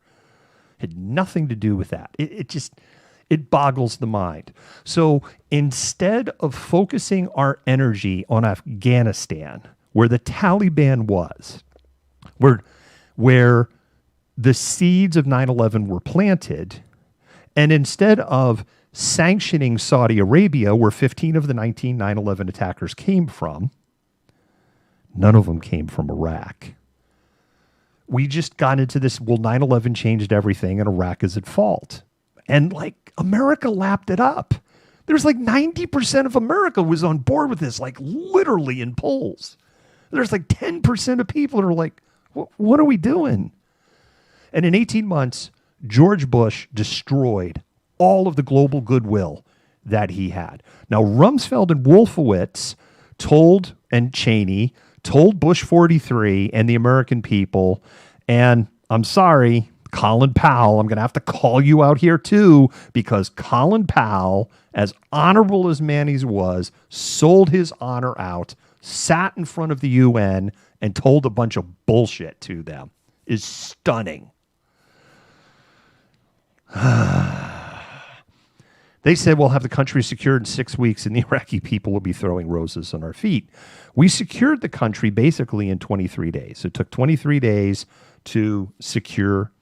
Had nothing to do with that. It boggles the mind. So instead of focusing our energy on Afghanistan, where the Taliban was, where the seeds of 9/11 were planted, and instead of sanctioning Saudi Arabia, where 15 of the 19 9/11 attackers came from, none of them came from Iraq. We just got into this, well, 9/11 changed everything and Iraq is at fault. And like America lapped it up. There's like 90% of America was on board with this, like literally in polls. There's like 10% of people that are like, what are we doing? And in 18 months, George Bush destroyed all of the global goodwill that he had. Now, Rumsfeld and Wolfowitz and Cheney told Bush 43 and the American people, and I'm sorry, Colin Powell, I'm going to have to call you out here too, because Colin Powell, as honorable as Manny's was, sold his honor out, sat in front of the UN, and told a bunch of bullshit to them. Is stunning. They said we'll have the country secured in 6 weeks and the Iraqi people will be throwing roses on our feet. We secured the country basically in 23 days. It took 23 days to secure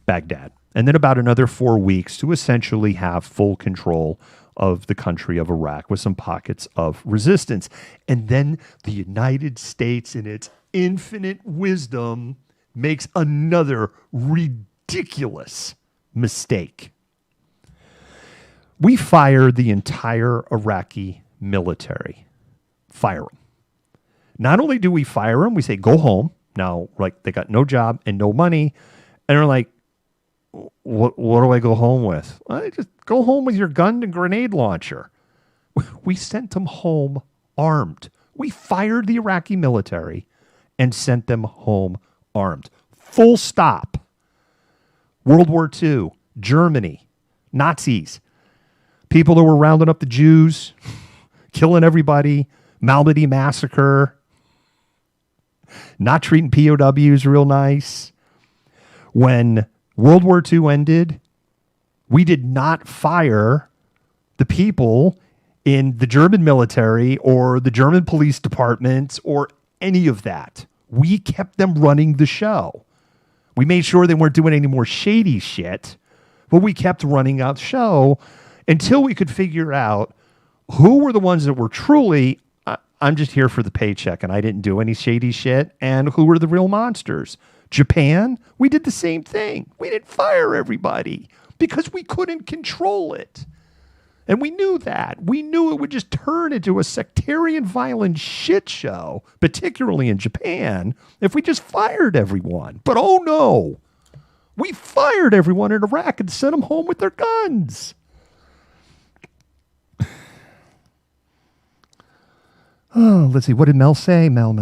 Baghdad. And then about another 4 weeks to essentially have full control of the country of Iraq with some pockets of resistance. And then the United States, in its infinite wisdom, makes another ridiculous mistake. We fire the entire Iraqi military. Fire them. Not only do we fire them, we say, go home. Now, like, they got no job and no money. And they're like, what do I go home with? I just go home with your gun and grenade launcher. We sent them home armed. We fired the Iraqi military and sent them home armed. Full stop. World War II, Germany, Nazis, people that were rounding up the Jews, killing everybody, Malmedy massacre, not treating POWs real nice. When World War II ended, we did not fire the people in the German military or the German police department or any of that. We kept them running the show. We made sure they weren't doing any more shady shit, but we kept running out the show until we could figure out who were the ones that were truly, I'm just here for the paycheck and I didn't do any shady shit, and who were the real monsters. Japan, we did the same thing. We didn't fire everybody because we couldn't control it. And we knew that. We knew it would just turn into a sectarian, violent shit show, particularly in Japan, if we just fired everyone. But oh no, we fired everyone in Iraq and sent them home with their guns. Oh, let's see. What did Mel say? Mel.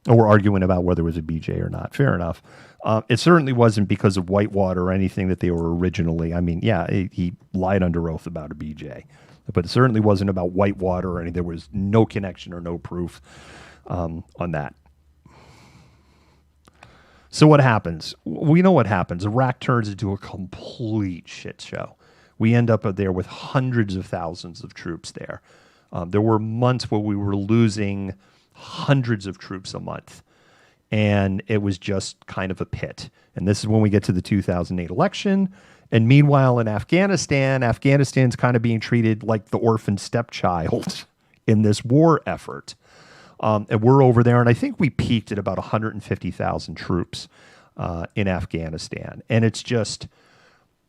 We're arguing about whether it was a BJ or not. Fair enough. It certainly wasn't because of Whitewater or anything that they were originally. I mean, yeah, he lied under oath about a BJ, but it certainly wasn't about Whitewater or anything. There was no connection or no proof on that. So what happens? We know what happens. Iraq turns into a complete shit show. We end up there with hundreds of thousands of troops there. There were months where we were losing hundreds of troops a month, and it was just kind of a pit. And this is when we get to the 2008 election. And meanwhile, in Afghanistan, Afghanistan's kind of being treated like the orphan stepchild in this war effort. And we're over there, and I think we peaked at about 150,000 troops in Afghanistan. And it's just,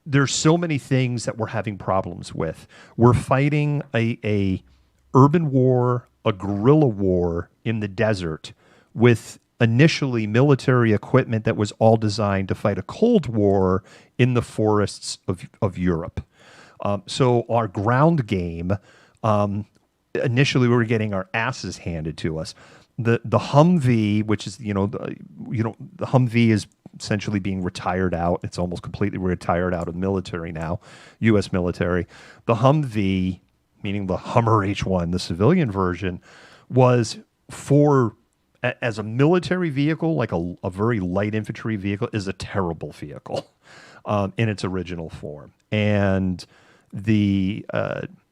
there's so many things that we're having problems with. We're fighting a urban war, a guerrilla war in the desert with initially military equipment that was all designed to fight a Cold War in the forests of Europe. So our ground game, initially we were getting our asses handed to us. The Humvee, which is, the Humvee is essentially being retired out. It's almost completely retired out of the military now, U.S. military. The Humvee, meaning the Hummer H1, the civilian version, was as a military vehicle, like a very light infantry vehicle, is a terrible vehicle in its original form. And the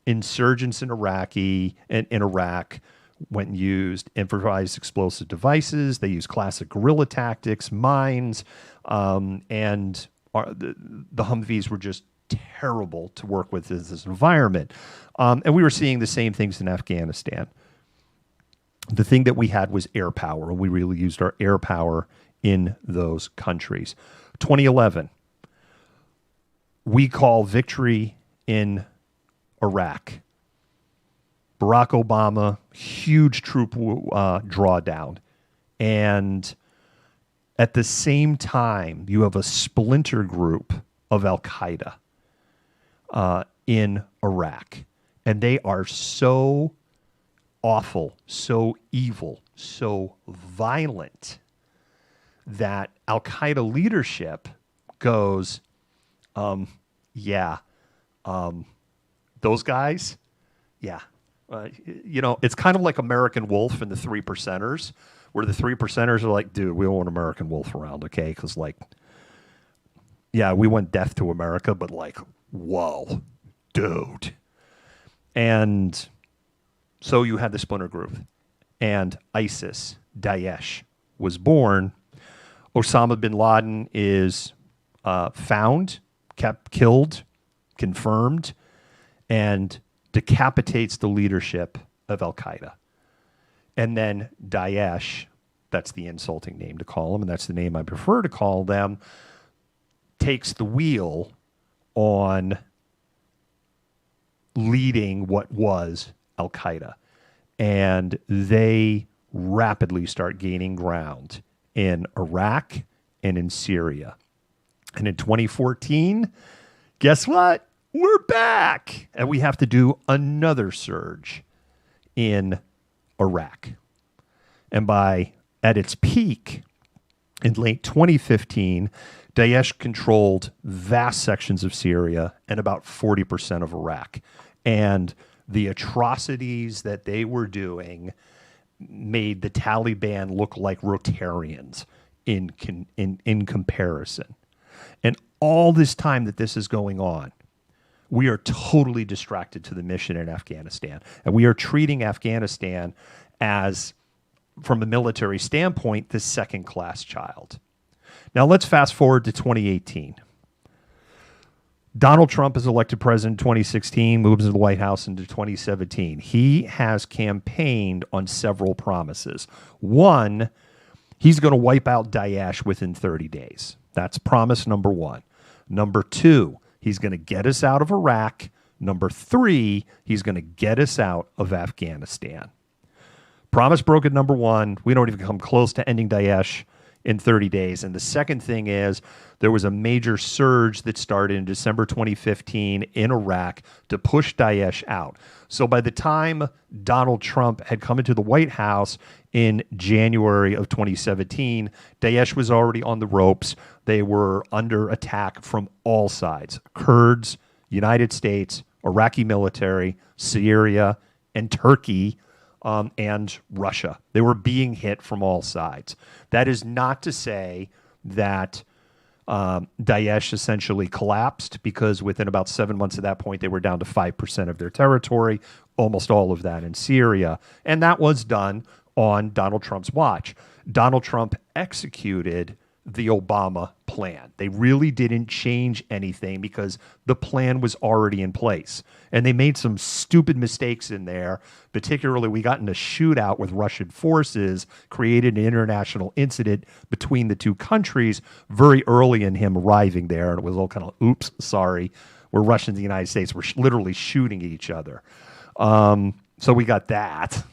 insurgents in Iraq went and used improvised explosive devices. They used classic guerrilla tactics, mines, and the Humvees were just terrible to work with in this environment. And we were seeing the same things in Afghanistan. The thing that we had was air power, and we really used our air power in those countries. 2011, we call victory in Iraq. Barack Obama, huge troop drawdown. And at the same time, you have a splinter group of Al-Qaeda in Iraq. And they are so awful, so evil, so violent that Al-Qaeda leadership goes, those guys, yeah. It's kind of like American Wolf and the Three Percenters, where the Three Percenters are like, dude, we don't want American Wolf around, okay? Because, we want death to America, but whoa, dude. And so you had the splinter group, and ISIS, Daesh, was born. Osama bin Laden is found, killed, confirmed, and decapitates the leadership of Al-Qaeda. And then Daesh, that's the insulting name to call them, and that's the name I prefer to call them, takes the wheel on leading what was Al-Qaeda. And they rapidly start gaining ground in Iraq and in Syria. And in 2014, guess what? We're back. And we have to do another surge in Iraq. And at its peak, in late 2015, Daesh controlled vast sections of Syria and about 40% of Iraq. And the atrocities that they were doing made the Taliban look like Rotarians in comparison. And all this time that this is going on, we are totally distracted to the mission in Afghanistan. And we are treating Afghanistan as, from a military standpoint, the second-class child. Now let's fast forward to 2018. Donald Trump is elected president in 2016, moves to the White House into 2017. He has campaigned on several promises. One, he's going to wipe out Daesh within 30 days. That's promise number one. Number two, he's going to get us out of Iraq. Number three, he's going to get us out of Afghanistan. Promise broken number one. We don't even come close to ending Daesh in 30 days. And the second thing is there was a major surge that started in December 2015 in Iraq to push Daesh out. So by the time Donald Trump had come into the White House in January of 2017, Daesh was already on the ropes. They were under attack from all sides: Kurds, United States, Iraqi military, Syria, and Turkey, and Russia. They were being hit from all sides. That is not to say that Daesh essentially collapsed, because within about 7 months at that point, they were down to 5% of their territory, almost all of that in Syria. And that was done on Donald Trump's watch. Donald Trump executed the Obama plan. They really didn't change anything because the plan was already in place. And they made some stupid mistakes in there. Particularly, we got in a shootout with Russian forces, created an international incident between the two countries very early in him arriving there. And it was all kind of, oops, sorry, we're Russians and the United States. We're literally shooting at each other. So we got that.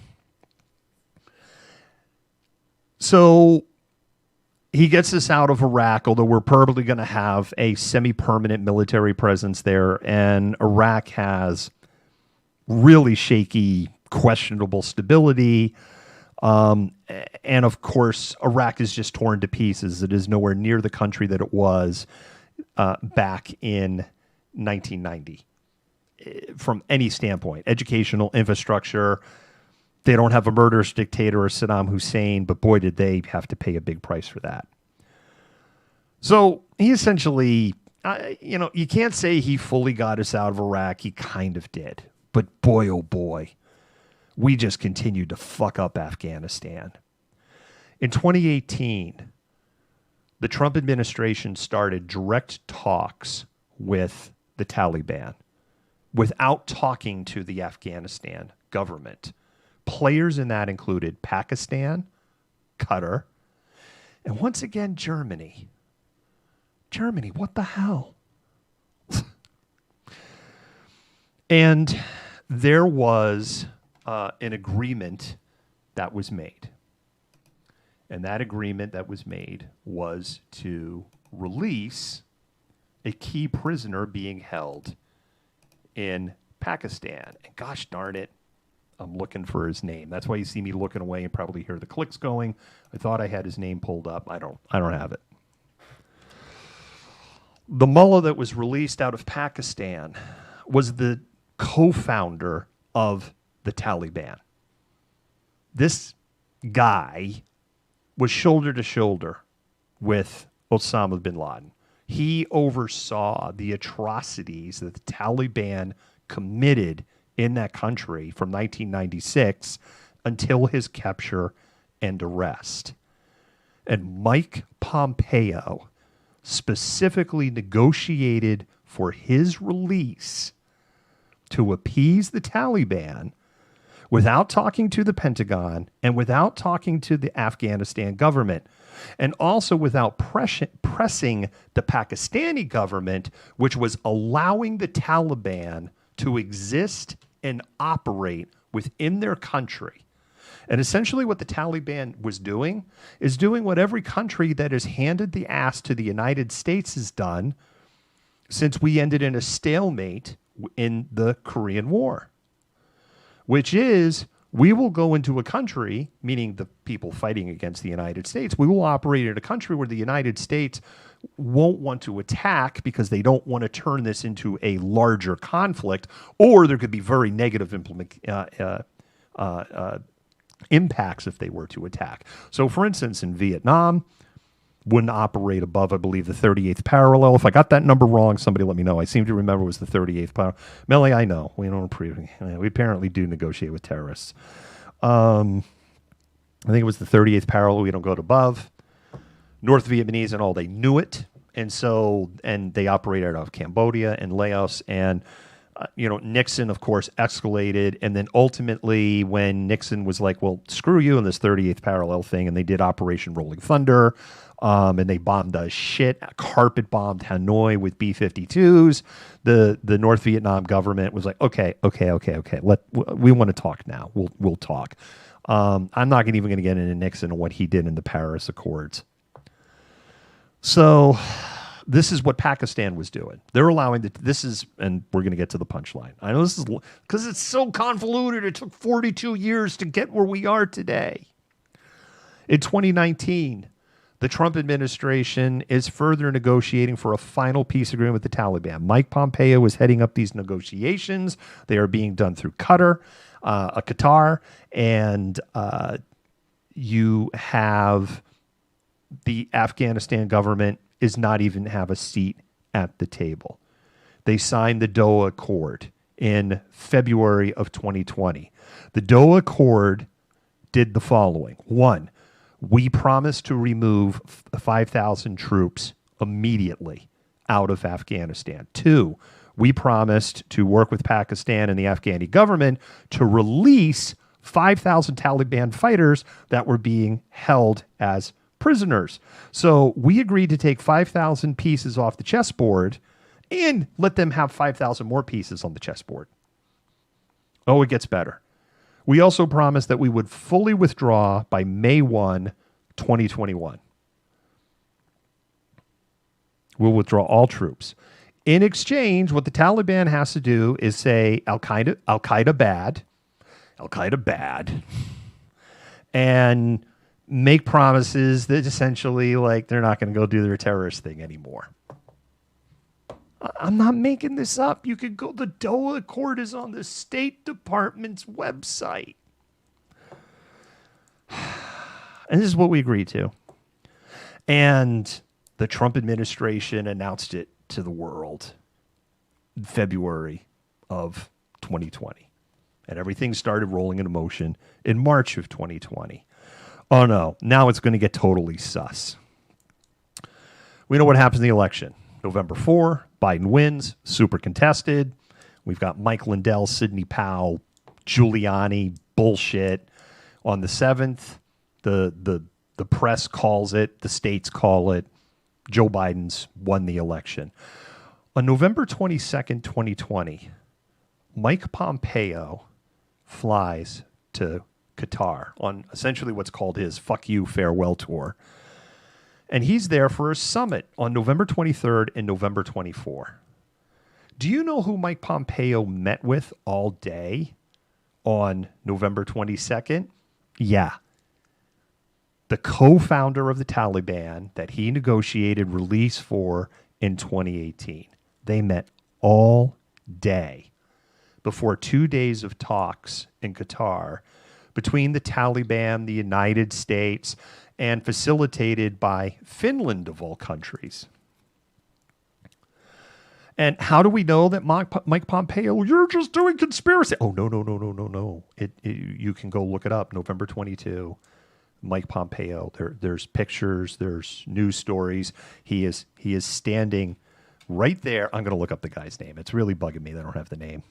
So he gets us out of Iraq, although we're probably going to have a semi-permanent military presence there. And Iraq has really shaky, questionable stability. And of course, Iraq is just torn to pieces. It is nowhere near the country that it was back in 1990 from any standpoint. Educational, infrastructure. They don't have a murderous dictator or Saddam Hussein, but boy, did they have to pay a big price for that. So he essentially, you can't say he fully got us out of Iraq. He kind of did. But boy, oh boy, we just continued to fuck up Afghanistan. In 2018, the Trump administration started direct talks with the Taliban without talking to the Afghanistan government. Players in that included Pakistan, Qatar, and once again, Germany. Germany, what the hell? And there was an agreement that was made. And that agreement that was made was to release a key prisoner being held in Pakistan. And gosh darn it, I'm looking for his name. That's why you see me looking away and probably hear the clicks going. I thought I had his name pulled up. I don't have it. The mullah that was released out of Pakistan was the co-founder of the Taliban. This guy was shoulder to shoulder with Osama bin Laden. He oversaw the atrocities that the Taliban committed in that country from 1996 until his capture and arrest. And Mike Pompeo specifically negotiated for his release to appease the Taliban without talking to the Pentagon and without talking to the Afghanistan government, and also without pressing the Pakistani government, which was allowing the Taliban to exist and operate within their country. And essentially what the Taliban was doing is doing what every country that has handed the ass to the United States has done since we ended in a stalemate in the Korean War, which is we will go into a country, meaning the people fighting against the United States, we will operate in a country where the United States won't want to attack because they don't want to turn this into a larger conflict, or there could be very negative impacts if they were to attack. So, for instance, in Vietnam, wouldn't operate above, I believe, the 38th parallel. If I got that number wrong, somebody let me know. I seem to remember it was the 38th parallel. Melly, I know. We don't we apparently do negotiate with terrorists. I think it was the 38th parallel. We don't go above. North Vietnamese and all, they knew it. And so, and they operated out of Cambodia and Laos. And, Nixon, of course, escalated. And then ultimately, when Nixon was like, well, screw you in this 38th parallel thing, and they did Operation Rolling Thunder, and they bombed carpet bombed Hanoi with B-52s. The North Vietnam government was like, okay. We want to talk now. We'll talk. I'm not even going to get into Nixon and what he did in the Paris Accords. So this is what Pakistan was doing. They're allowing and we're going to get to the punchline. I know this is because it's so convoluted. It took 42 years to get where we are today. In 2019, the Trump administration is further negotiating for a final peace agreement with the Taliban. Mike Pompeo is heading up these negotiations. They are being done through Qatar, and you have the Afghanistan government is not even have a seat at the table. They signed the Doha Accord in February of 2020. The Doha Accord did the following. One, we promised to remove 5,000 troops immediately out of Afghanistan. Two, we promised to work with Pakistan and the Afghani government to release 5,000 Taliban fighters that were being held as prisoners. So we agreed to take 5,000 pieces off the chessboard and let them have 5,000 more pieces on the chessboard. Oh, it gets better. We also promised that we would fully withdraw by May 1, 2021. We'll withdraw all troops. In exchange, what the Taliban has to do is say Al Qaeda bad, and make promises that essentially like they're not going to go do their terrorist thing anymore. I'm not making this up. You could go, the Doha Accord is on the State Department's website. And this is what we agreed to. And the Trump administration announced it to the world in February of 2020. And everything started rolling into motion in March of 2020. Oh no, now it's going to get totally sus. We know what happens in the election. November 4, Biden wins, super contested. We've got Mike Lindell, Sidney Powell, Giuliani bullshit. On the 7th, the press calls it, the states call it. Joe Biden's won the election. On November 22nd, 2020, Mike Pompeo flies to Qatar on essentially what's called his fuck you farewell tour. And he's there for a summit on November 23rd and November 24th. Do you know who Mike Pompeo met with all day on November 22nd? Yeah. The co-founder of the Taliban that he negotiated release for in 2018. They met all day before 2 days of talks in Qatar between the Taliban, the United States, and facilitated by Finland, of all countries. And how do we know that Mike Pompeo, you're just doing conspiracy? Oh, no. You can go look it up. November 22, Mike Pompeo. There's pictures, there's news stories. He is standing right there. I'm going to look up the guy's name. It's really bugging me that I don't have the name.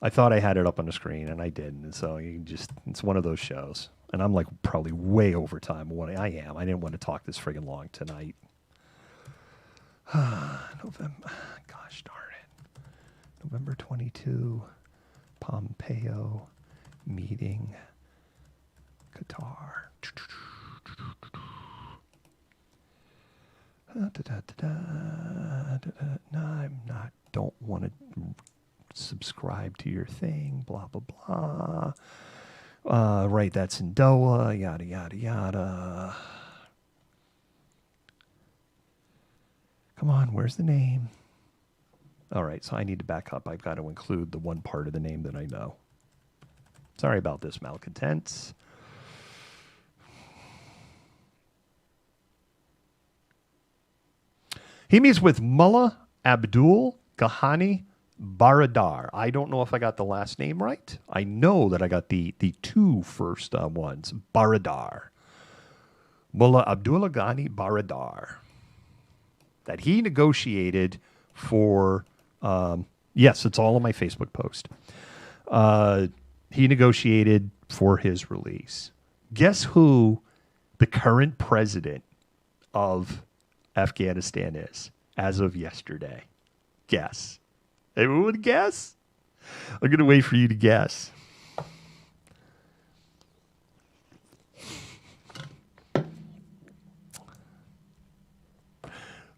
I thought I had it up on the screen, and I didn't. And so you can it's one of those shows. And I'm like probably way over time. I am. I didn't want to talk this friggin' long tonight. November. Gosh darn it. November 22, Pompeo meeting Qatar. No, I'm not. Don't want to subscribe to your thing. Blah, blah, blah. Right, that's in Doha, yada, yada, yada. Come on, where's the name? All right, so I need to back up. I've got to include the one part of the name that I know. Sorry about this, malcontents. He meets with Mullah Abdul Ghani Baradar. I don't know if I got the last name right. I know that I got the two first ones. Baradar. Mullah Abdullah Ghani Baradar. That he negotiated for, yes, it's all on my Facebook post. He negotiated for his release. Guess who the current president of Afghanistan is as of yesterday? Guess. Everyone guess? I'm going to wait for you to guess.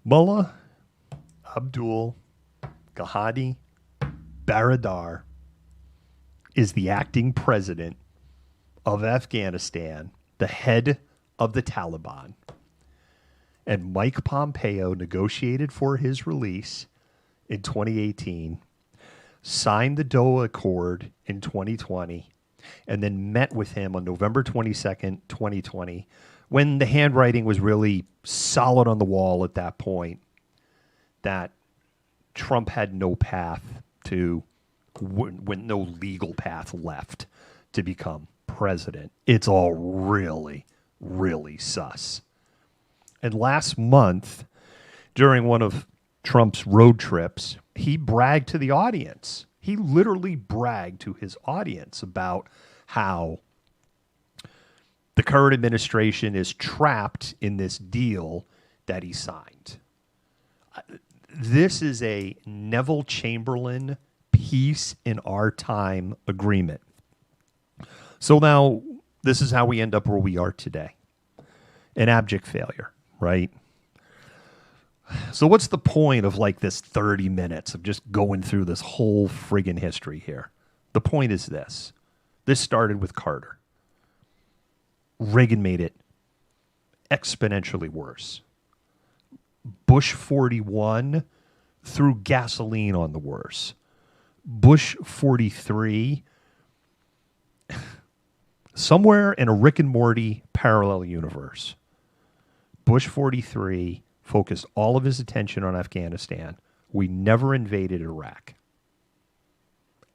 Mullah Abdul Ghani Baradar is the acting president of Afghanistan, the head of the Taliban. And Mike Pompeo negotiated for his release in 2018, signed the Doha Accord in 2020, and then met with him on November 22nd, 2020, when the handwriting was really solid on the wall at that point, that Trump had no path to, when no legal path left to become president. It's all really, really sus. And last month, during one of Trump's road trips, he bragged to the audience. He literally bragged to his audience about how the current administration is trapped in this deal that he signed. This is a Neville Chamberlain peace in our time agreement. So now this is how we end up where we are today. An abject failure, right? So what's the point of like this 30 minutes of just going through this whole friggin' history here? The point is this. This started with Carter. Reagan made it exponentially worse. Bush 41 threw gasoline on the worse. Bush 43, somewhere in a Rick and Morty parallel universe, Bush 43 focused all of his attention on Afghanistan. We never invaded Iraq.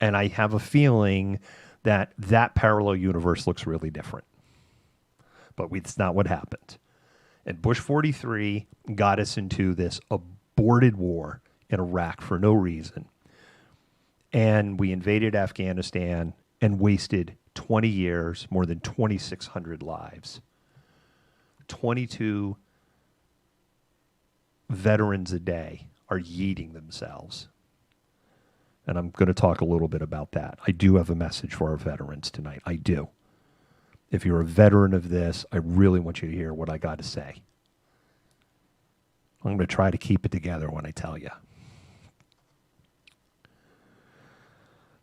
And I have a feeling that that parallel universe looks really different. But it's not what happened. And Bush 43 got us into this aborted war in Iraq for no reason. And we invaded Afghanistan and wasted 20 years, more than 2,600 lives. 22 veterans a day are yeeting themselves. And I'm going to talk a little bit about that. I do have a message for our veterans tonight. I do. If you're a veteran of this, I really want you to hear what I got to say. I'm going to try to keep it together when I tell you.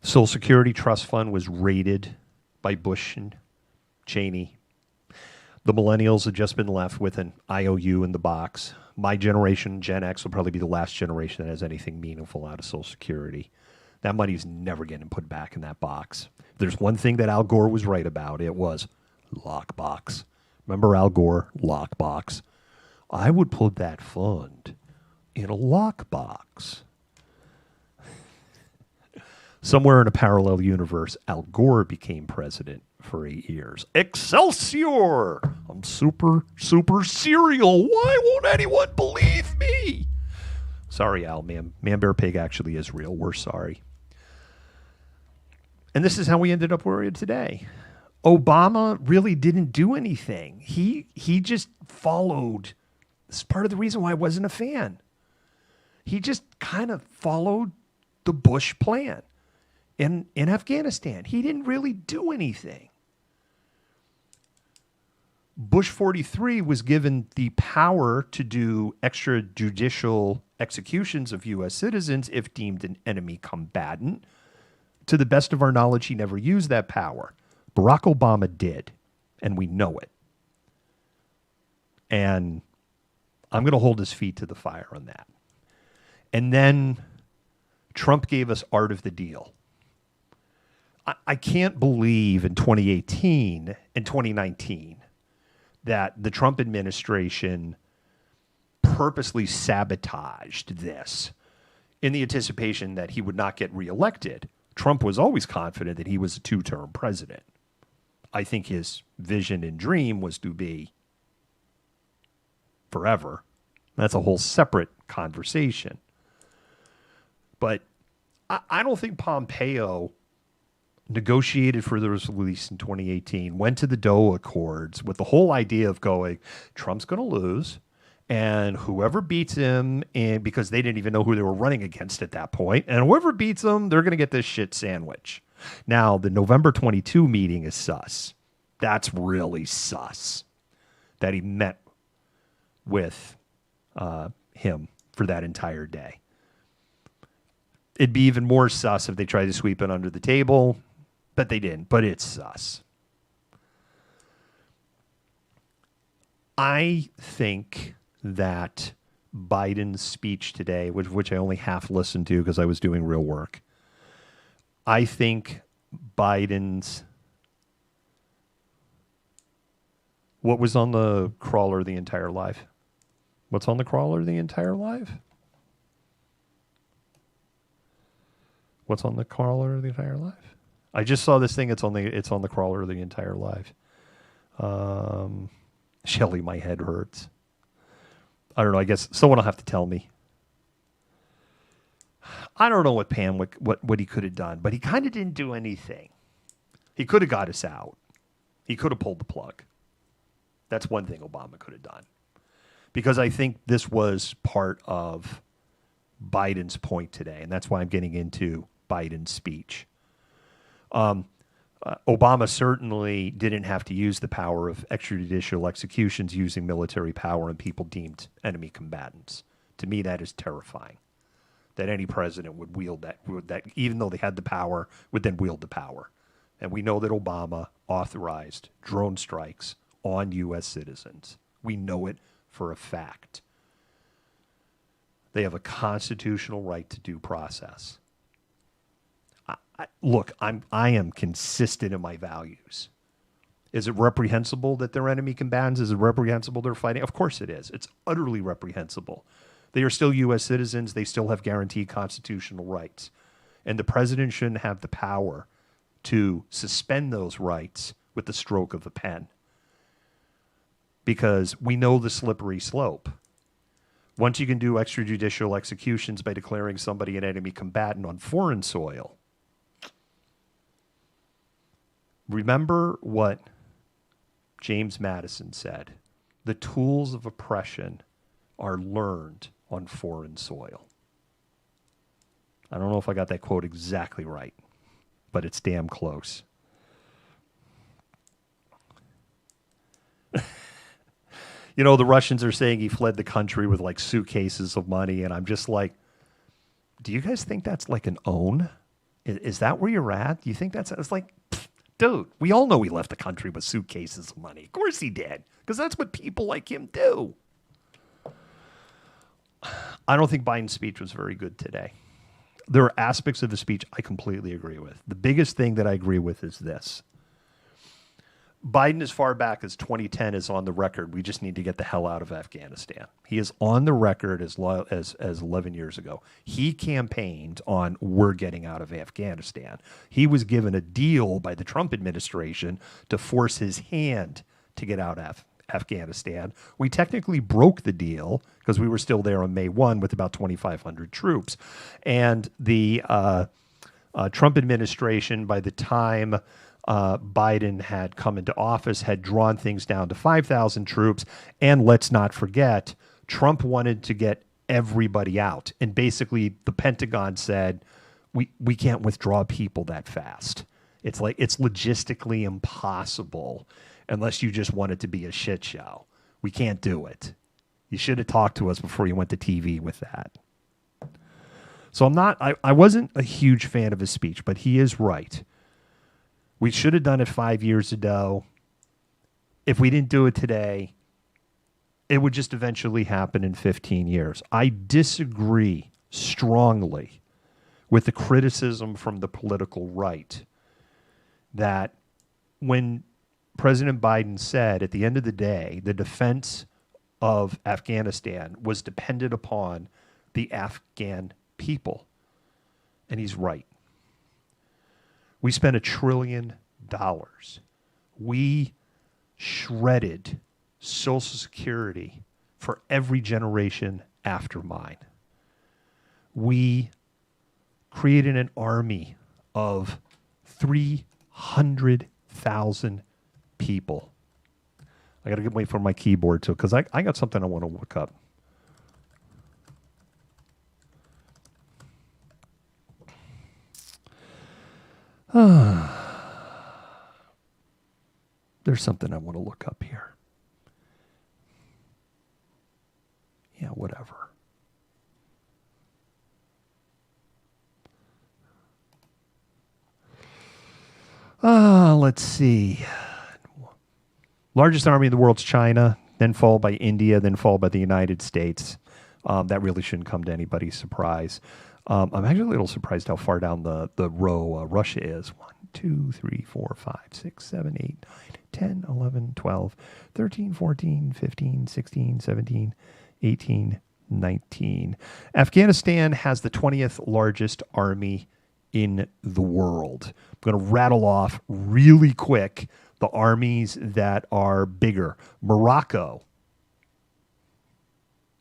Social Security Trust Fund was raided by Bush and Cheney. The millennials had just been left with an IOU in the box. My generation, Gen X, will probably be the last generation that has anything meaningful out of Social Security. That money's never getting put back in that box. If there's one thing that Al Gore was right about, it was lockbox. Remember Al Gore? Lockbox. I would put that fund in a lockbox. Somewhere in a parallel universe, Al Gore became president for 8 years. Excelsior! I'm super, super serial. Why won't anyone believe me? Sorry, Al, man. Man, Bear, Pig actually is real. We're sorry. And this is how we ended up where we are today. Obama really didn't do anything. He just followed. This is part of the reason why I wasn't a fan. He just kind of followed the Bush plan in Afghanistan. He didn't really do anything. Bush 43 was given the power to do extrajudicial executions of U.S. citizens if deemed an enemy combatant. To the best of our knowledge, he never used that power. Barack Obama did, and we know it. And I'm going to hold his feet to the fire on that. And then Trump gave us art of the deal. I can't believe in 2018 and 2019 that the Trump administration purposely sabotaged this in the anticipation that he would not get reelected. Trump was always confident that he was a two-term president. I think his vision and dream was to be forever. That's a whole separate conversation. But I don't think Pompeo negotiated for the release in 2018, went to the Doha Accords with the whole idea of going, Trump's going to lose, and whoever beats him, and because they didn't even know who they were running against at that point, and whoever beats them, they're going to get this shit sandwich. Now, the November 22 meeting is sus. That's really sus that he met with him for that entire day. It'd be even more sus if they tried to sweep it under the table, but they didn't. But it's sus. I think that Biden's speech today, which I only half listened to because I was doing real work, I think Biden's What was on the crawler the entire life? What's on the crawler the entire life? What's on the crawler the entire life? I just saw this thing. It's on the crawler the entire life. Shelly, my head hurts. I don't know. I guess someone will have to tell me. I don't know what what he could have done, but he kind of didn't do anything. He could have got us out. He could have pulled the plug. That's one thing Obama could have done. Because I think this was part of Biden's point today, and that's why I'm getting into Biden's speech. Obama certainly didn't have to use the power of extrajudicial executions using military power on people deemed enemy combatants. To me, that is terrifying. That any president would wield that even though they had the power, would then wield the power. And we know that Obama authorized drone strikes on U.S. citizens. We know it for a fact. They have a constitutional right to due process. Look, I am consistent in my values. Is it reprehensible that they're enemy combatants? Is it reprehensible they're fighting? Of course it is. It's utterly reprehensible. They are still U.S. citizens. They still have guaranteed constitutional rights. And the president shouldn't have the power to suspend those rights with the stroke of a pen. Because we know the slippery slope. Once you can do extrajudicial executions by declaring somebody an enemy combatant on foreign soil, remember what James Madison said. The tools of oppression are learned on foreign soil. I don't know if I got that quote exactly right, but it's damn close. You know, the Russians are saying he fled the country with like suitcases of money, and I'm just like, do you guys think that's like an own? Is that where you're at? Do you think it's like, dude, we all know he left the country with suitcases of money. Of course he did, because that's what people like him do. I don't think Biden's speech was very good today. There are aspects of the speech I completely agree with. The biggest thing that I agree with is this. Biden, as far back as 2010, is on the record. We just need to get the hell out of Afghanistan. He is on the record as 11 years ago. He campaigned on we're getting out of Afghanistan. He was given a deal by the Trump administration to force his hand to get out of Afghanistan. We technically broke the deal because we were still there on May 1 with about 2,500 troops. And the Trump administration, by the time Biden had come into office, had drawn things down to 5,000 troops. And let's not forget, Trump wanted to get everybody out. And basically, the Pentagon said, we can't withdraw people that fast. It's like it's logistically impossible unless you just want it to be a shit show. We can't do it. You should have talked to us before you went to TV with that. So I wasn't a huge fan of his speech, but he is right. We should have done it 5 years ago. If we didn't do it today, it would just eventually happen in 15 years. I disagree strongly with the criticism from the political right that when President Biden said at the end of the day, the defense of Afghanistan was dependent upon the Afghan people. And he's right. We spent $1 trillion. We shredded Social Security for every generation after mine. We created an army of 300,000 people. I got to wait for my keyboard too, because I got something I want to look up. There's something I want to look up here. Yeah, whatever. Let's see. Largest army in the world's China, then followed by India, then followed by the United States. That really shouldn't come to anybody's surprise. I'm actually a little surprised how far down the row Russia is. 1, 2, 3, 4, 5, 6, 7, 8, 9, 10, 11, 12, 13, 14, 15, 16, 17, 18, 19. Afghanistan has the 20th largest army in the world. I'm going to rattle off really quick the armies that are bigger. Morocco.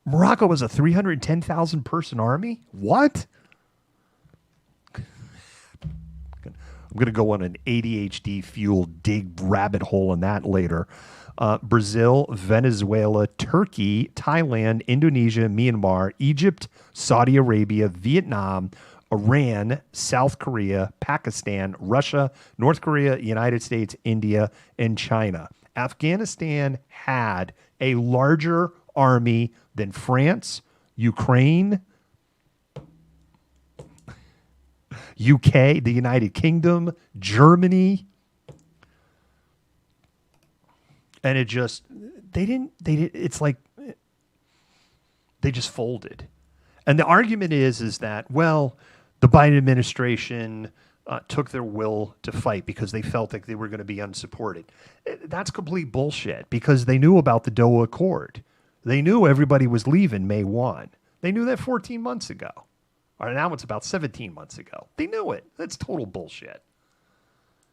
Morocco was a 310,000 person army? What? I'm going to go on an ADHD fueled dig rabbit hole in that later. Brazil, Venezuela, Turkey, Thailand, Indonesia, Myanmar, Egypt, Saudi Arabia, Vietnam, Iran, South Korea, Pakistan, Russia, North Korea, United States, India, and China. Afghanistan had a larger army than France, Ukraine, UK, the United Kingdom, Germany. And it's like they just folded. And the argument is that, well, the Biden administration took their will to fight because they felt like they were going to be unsupported. That's complete bullshit because they knew about the Doha Accord. They knew everybody was leaving May 1. They knew that 14 months ago. Or now it's about 17 months ago. They knew it. That's total bullshit.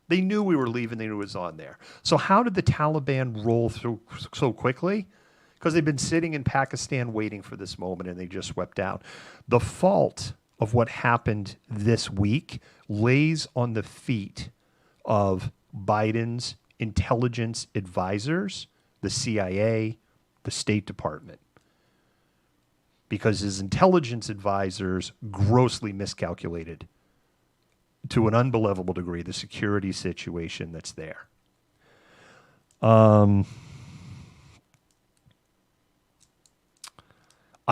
They knew we were leaving. They knew it was on there. So how did the Taliban roll through so quickly? Because they've been sitting in Pakistan waiting for this moment and they just swept out. The fault of what happened this week lays on the feet of Biden's intelligence advisors, the CIA, the State Department. Because his intelligence advisors grossly miscalculated to an unbelievable degree the security situation that's there. I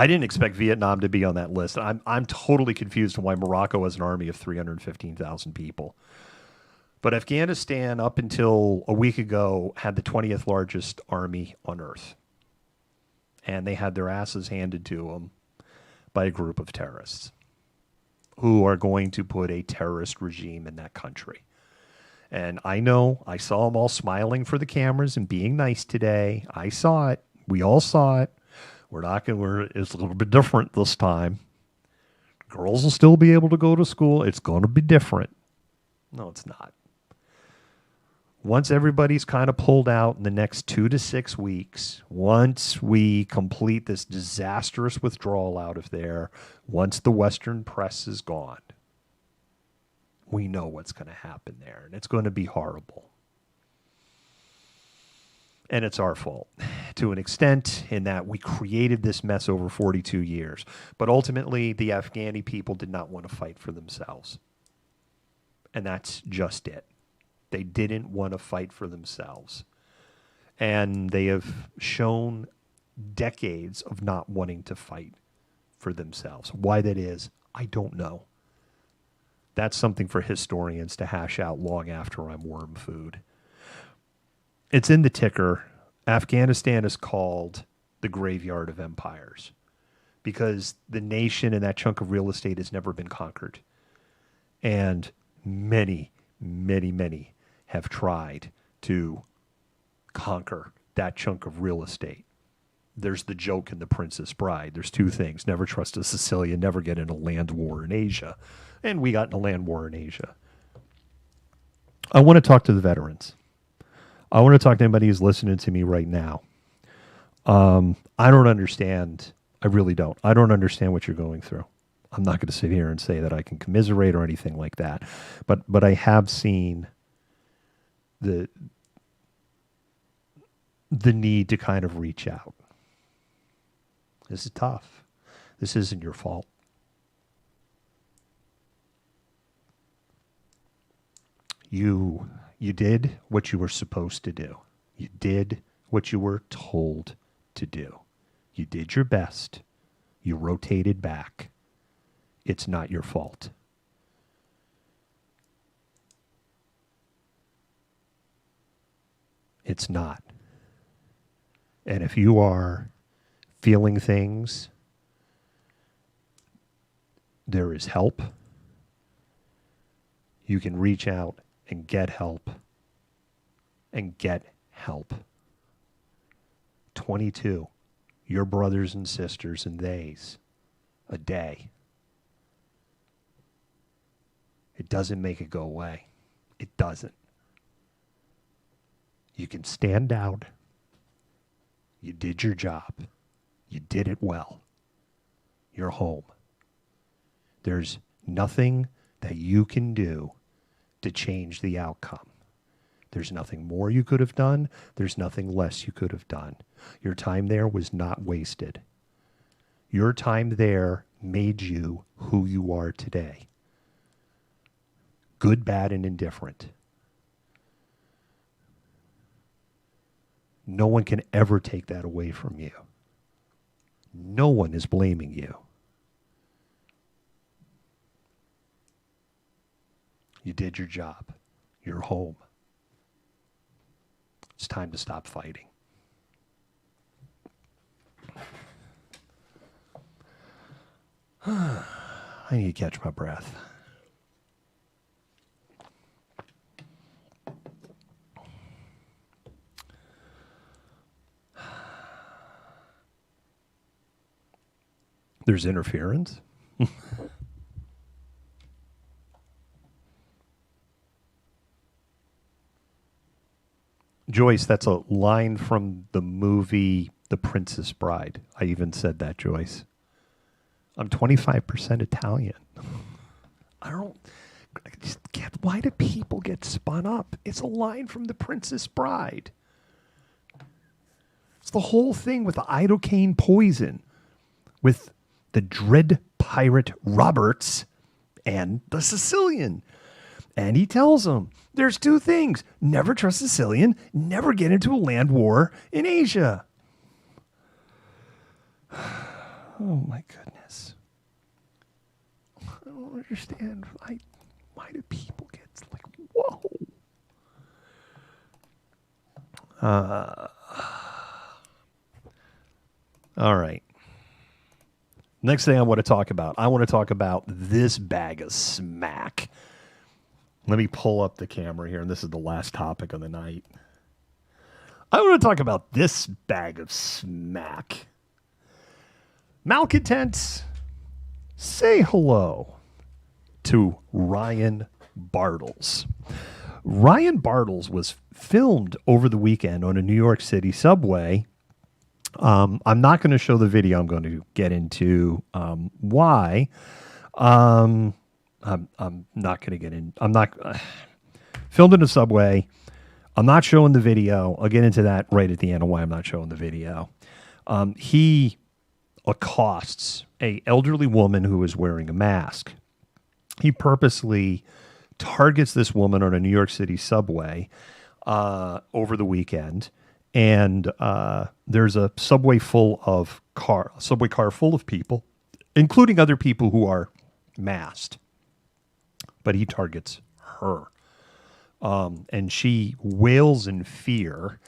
didn't expect Vietnam to be on that list. I'm totally confused on why Morocco has an army of 315,000 people. But Afghanistan, up until a week ago, had the 20th largest army on earth. And they had their asses handed to them by a group of terrorists who are going to put a terrorist regime in that country. And I know, I saw them all smiling for the cameras and being nice today. I saw it. We all saw it. It's a little bit different this time. Girls will still be able to go to school. It's going to be different. No, it's not. Once everybody's kind of pulled out in the next 2 to 6 weeks, once we complete this disastrous withdrawal out of there, once the Western press is gone, we know what's going to happen there, and it's going to be horrible. And it's our fault to an extent in that we created this mess over 42 years. But ultimately, the Afghani people did not want to fight for themselves. And that's just it. They didn't want to fight for themselves. And they have shown decades of not wanting to fight for themselves. Why that is, I don't know. That's something for historians to hash out long after I'm worm food. It's in the ticker. Afghanistan is called the graveyard of empires because the nation and that chunk of real estate has never been conquered. And many, many, many have tried to conquer that chunk of real estate. There's the joke in The Princess Bride. There's two things. Never trust a Sicilian, never get in a land war in Asia. And we got in a land war in Asia. I want to talk to the veterans. I want to talk to anybody who's listening to me right now. I don't understand. I really don't. I don't understand what you're going through. I'm not going to sit here and say that I can commiserate or anything like that. But I have seen the need to kind of reach out. This is tough. This isn't your fault. You did what you were supposed to do. You did what you were told to do. You did your best. You rotated back. It's not your fault. It's not. And if you are feeling things, there is help. You can reach out and get help and get help. 22, your brothers and sisters and theys, a day. It doesn't make it go away. It doesn't. You can stand down. You did your job. You did it well. You're home. There's nothing that you can do to change the outcome. There's nothing more you could have done. There's nothing less you could have done. Your time there was not wasted. Your time there made you who you are today. Good, bad, and indifferent. No one can ever take that away from you. No one is blaming you. You did your job. You're home. It's time to stop fighting. I need to catch my breath. There's interference. Joyce, that's a line from the movie The Princess Bride. I even said that, Joyce. I'm 25% Italian. I just can't. Why do people get spun up? It's a line from The Princess Bride. It's the whole thing with the iodine poison, with the dread pirate Roberts and the Sicilian. And he tells them, there's two things. Never trust Sicilian, never get into a land war in Asia. Oh, my goodness. I don't understand. Why do people get like, whoa? All right. Next thing I want to talk about this bag of smack. Let me pull up the camera here, and this is the last topic of the night. I want to talk about this bag of smack. Malcontents, say hello to Ryan Bartles. Ryan Bartles was filmed over the weekend on a New York City subway. I'm not going to show the video. I'm going to get into why. I'm not going to get in. I'm not filmed in a subway. I'm not showing the video. I'll get into that right at the end of why I'm not showing the video. He accosts a elderly woman who is wearing a mask. He purposely targets this woman on a New York City subway over the weekend. And there's a subway car full of people, including other people who are masked. But he targets her. And she wails in fear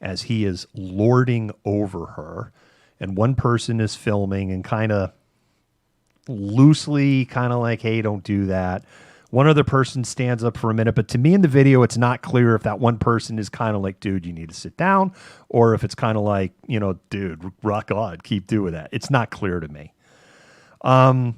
as he is lording over her. And one person is filming and kind of loosely like, hey, don't do that. One other person stands up for a minute, but to me in the video, it's not clear if that one person is kind of like, dude, you need to sit down, or if it's kind of like, dude, rock on, keep doing that. It's not clear to me. And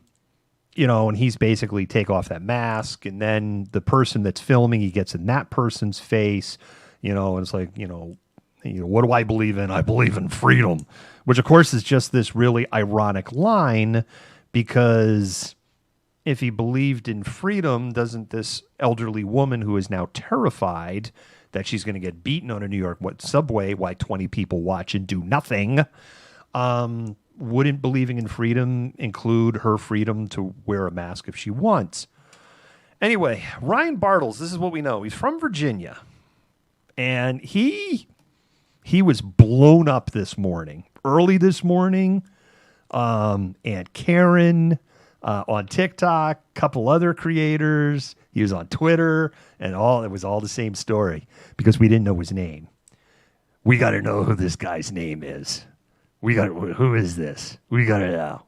he's basically take off that mask, and then the person that's filming, he gets in that person's face, and it's like, what do I believe in? I believe in freedom, which of course is just this really ironic line, because if he believed in freedom, doesn't this elderly woman who is now terrified that she's going to get beaten on a New York subway while 20 people watch and do nothing, wouldn't believing in freedom include her freedom to wear a mask if she wants? Anyway, Ryan Bartles, this is what we know. He's from Virginia. And he was blown up this morning, early this morning. Aunt Karen on TikTok, a couple other creators. He was on Twitter, and it was all the same story because we didn't know his name. We got to know who this guy's name is. Who is this? We got to know.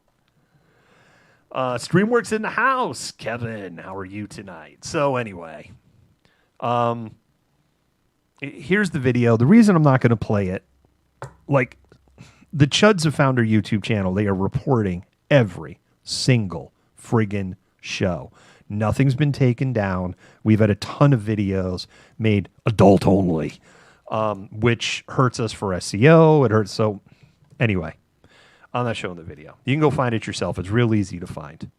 Streamworks in the house. Kevin, how are you tonight? So anyway, Here's the video. The reason I'm not going to play it, like, the Chuds have found our YouTube channel. They are reporting every single friggin' show. Nothing's been taken down. We've had a ton of videos made adult only, which hurts us for SEO. It hurts. So anyway, I'm not showing the video. You can go find it yourself. It's real easy to find.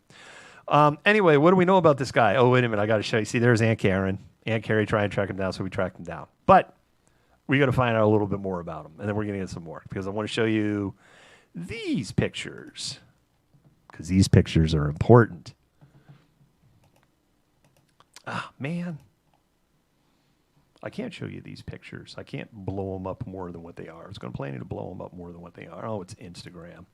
Anyway, what do we know about this guy? Oh, wait a minute. I got to show you. See, there's Aunt Karen. Aunt Carrie trying to track him down, so we tracked him down. But we got to find out a little bit more about him, and then we're going to get some more because I want to show you these pictures because these pictures are important. Ah, man. I can't show you these pictures. I can't blow them up more than what they are. I was going to plan to blow them up more than what they are. Oh, it's Instagram.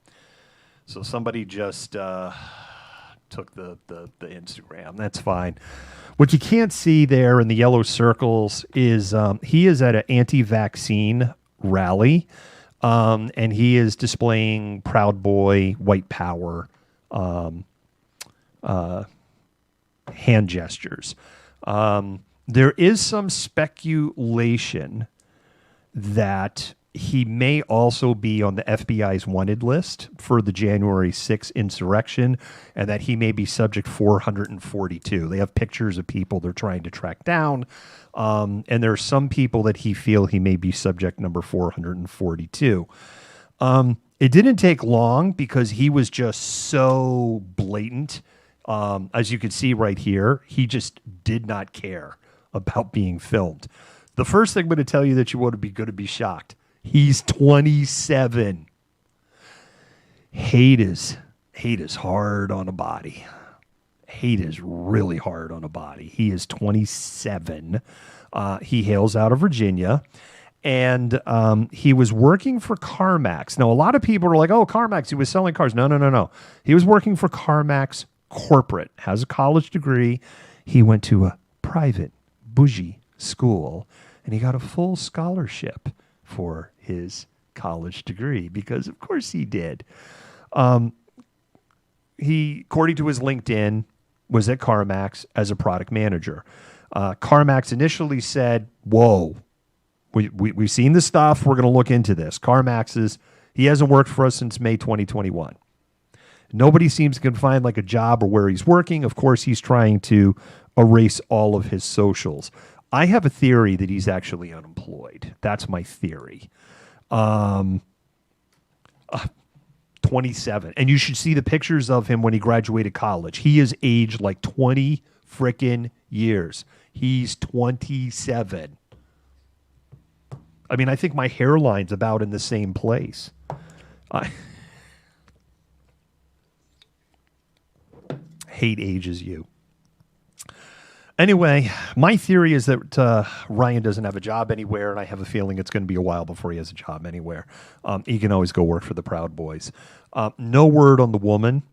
So somebody just took the Instagram. That's fine. What you can't see there in the yellow circles is he is at an anti-vaccine rally, and he is displaying Proud Boy, white power hand gestures. There is some speculation that he may also be on the FBI's wanted list for the January 6th insurrection, and that he may be subject 442. They have pictures of people they're trying to track down, and there are some people that he may be subject number 442. It didn't take long because he was just so blatant. As you can see right here, he just did not care about being filmed. The first thing I'm going to tell you that you want to be going to be shocked. He's 27. Hate is hard on a body. Hate is really hard on a body. He is 27. He hails out of Virginia. And he was working for CarMax. Now, a lot of people are like, oh, CarMax, he was selling cars. No. He was working for CarMax Corporate, has a college degree. He went to a private, bougie school, and he got a full scholarship for his college degree because, of course, he did. He, according to his LinkedIn, was at CarMax as a product manager. CarMax initially said, whoa, we've seen this stuff. We're going to look into this. He hasn't worked for us since May 2021. Nobody seems to find like a job or where he's working. Of course, he's trying to erase all of his socials. I have a theory that he's actually unemployed. That's my theory. 27. And you should see the pictures of him when he graduated college. He is aged like 20 frickin' years. He's 27. I mean, I think my hairline's about in the same place. Hate ages you. Anyway, my theory is that Ryan doesn't have a job anywhere, and I have a feeling it's going to be a while before he has a job anywhere. He can always go work for the Proud Boys. No word on the woman.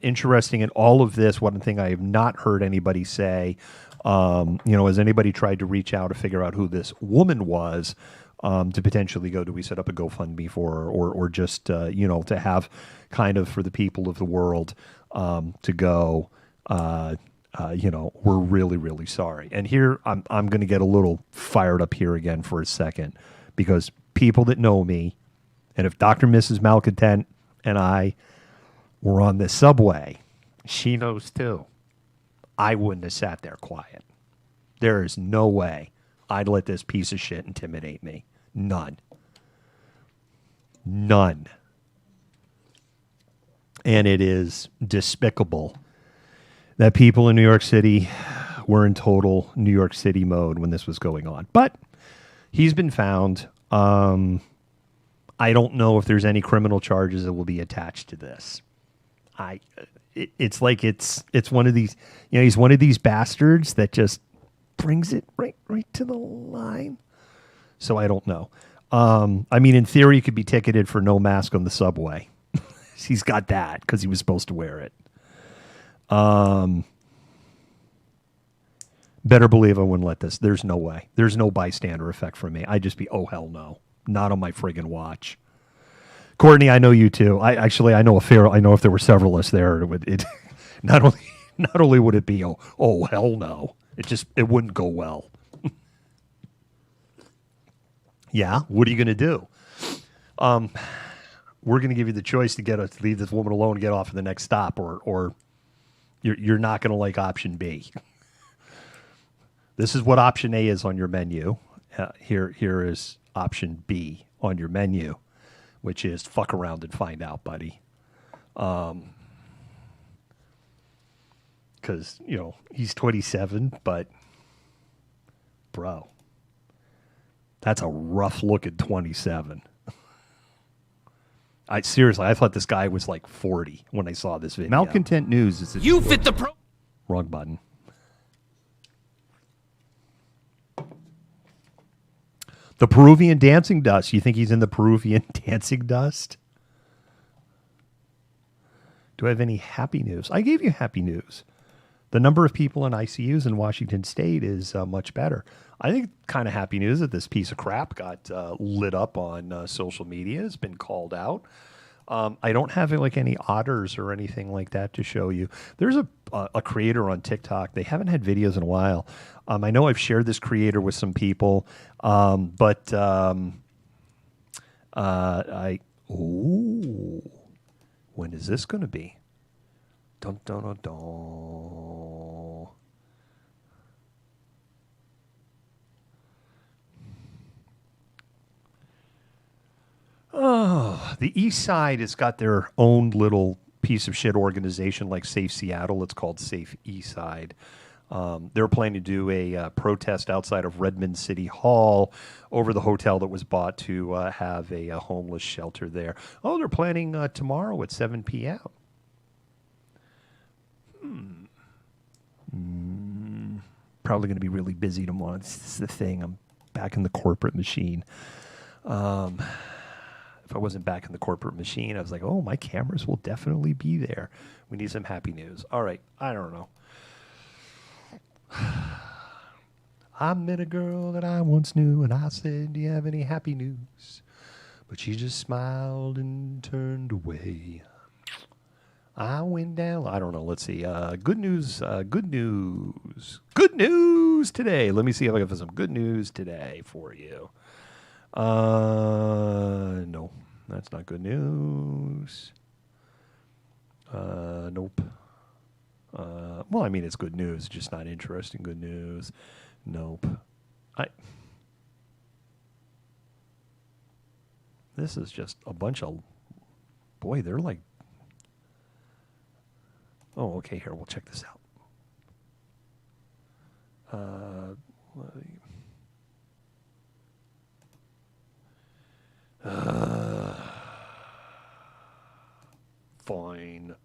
Interesting in all of this, one thing I have not heard anybody say, has anybody tried to reach out to figure out who this woman was to potentially go, do we set up a GoFundMe for her, or just, to have kind of for the people of the world to go, we're really, really sorry. And here I'm going to get a little fired up here again for a second, because people that know me, and if Dr. and Mrs. Malcontent and I were on this subway, she knows too, I wouldn't have sat there quiet. There is no way I'd let this piece of shit intimidate me. None. And it is despicable that people in New York City were in total New York City mode when this was going on. But he's been found. I don't know if there's any criminal charges that will be attached to this. It's one of these, he's one of these bastards that just brings it right to the line. So I don't know. In theory, he could be ticketed for no mask on the subway. He's got that because he was supposed to wear it. Better believe I wouldn't let this. There's no way. There's no bystander effect for me. I'd just be, oh, hell no. Not on my friggin' watch. Courtney, I know you too. I know if there were several of us there, it not only would it be, oh, hell no. It wouldn't go well. Yeah. What are you going to do? We're going to give you the choice to leave this woman alone and get off at the next stop, or you're not going to like option B. This is what option A is on your menu. Here is option B on your menu, which is fuck around and find out, buddy. Because, he's 27, but, bro, that's a rough look at 27. I thought this guy was like 40 when I saw this video. Malcontent News is You fit the pro. Wrong button. The Peruvian dancing dust. You think he's in the Peruvian dancing dust? Do I have any happy news? I gave you happy news. The number of people in ICUs in Washington State is much better. I think kind of happy news that this piece of crap got lit up on social media. Has been called out. I don't have like any otters or anything like that to show you. There's a creator on TikTok. They haven't had videos in a while. I know I've shared this creator with some people, but when is this going to be? Dun, dun, dun, dun. Oh, the East Side has got their own little piece of shit organization like Safe Seattle. It's called Safe East Side. They're planning to do a protest outside of Redmond City Hall over the hotel that was bought to have a homeless shelter there. Oh, they're planning tomorrow at 7 p.m. Probably going to be really busy tomorrow. This is the thing. I'm back in the corporate machine. If I wasn't back in the corporate machine, I was like, oh, my cameras will definitely be there. We need some happy news. All right. I don't know. I met a girl that I once knew, and I said, do you have any happy news? But she just smiled and turned away. I went down. I don't know. Let's see. Good news. Good news. Good news today. Let me see if I can find some good news today for you. No, that's not good news. Nope. Well, I mean, it's good news, just not interesting good news. Nope. This is just a bunch of, boy, they're like, oh, okay, here, we'll check this out. Fine.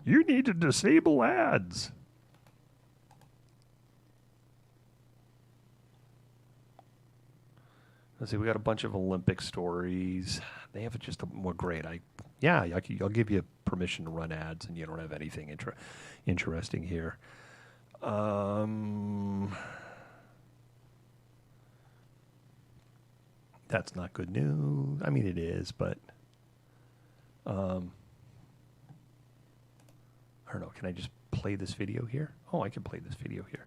You need to disable ads. Let's see, we got a bunch of Olympic stories. They have just more great. I'll give you permission to run ads, and you don't have anything interesting here. That's not good news. I mean, it is, but I don't know. Can I just play this video here? Oh, I can play this video here.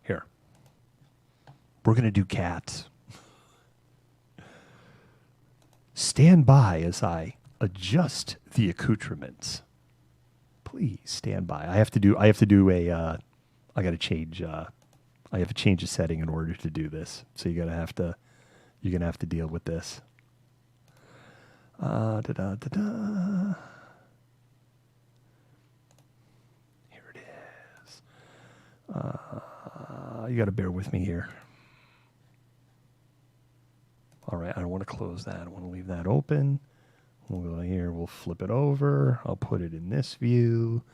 Here. We're going to do cats. Stand by as I adjust the accoutrements. Please stand by. I have to do a I got to change I have to change a setting in order to do this. So you're going to have to deal with this. Here it is. You got to bear with me here. All right, I don't want to close that. I want to leave that open. We'll go here. We'll flip it over. I'll put it in this view.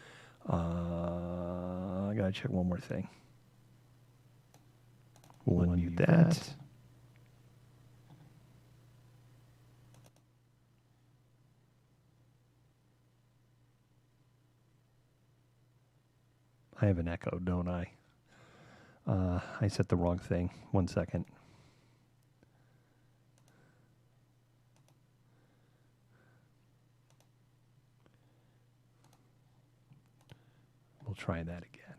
I got to check one more thing. We'll unmute that. I have an echo, don't I? I set the wrong thing. 1 second. We'll try that again.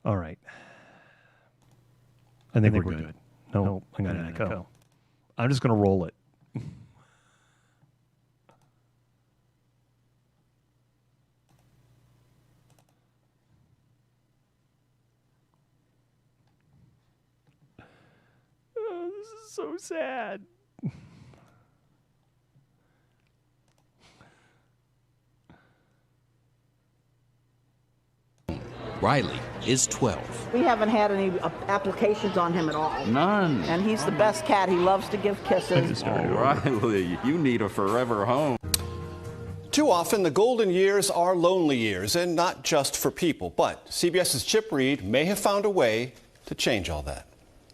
All right. I think we're good. No, I'm going to echo. I'm just going to roll it. Oh, this is so sad. Riley is 12. We haven't had any applications on him at all. None. And he's the best cat. He loves to give kisses. Oh, Riley, you need a forever home. Too often, the golden years are lonely years, and not just for people. But CBS's Chip Reed may have found a way to change all that.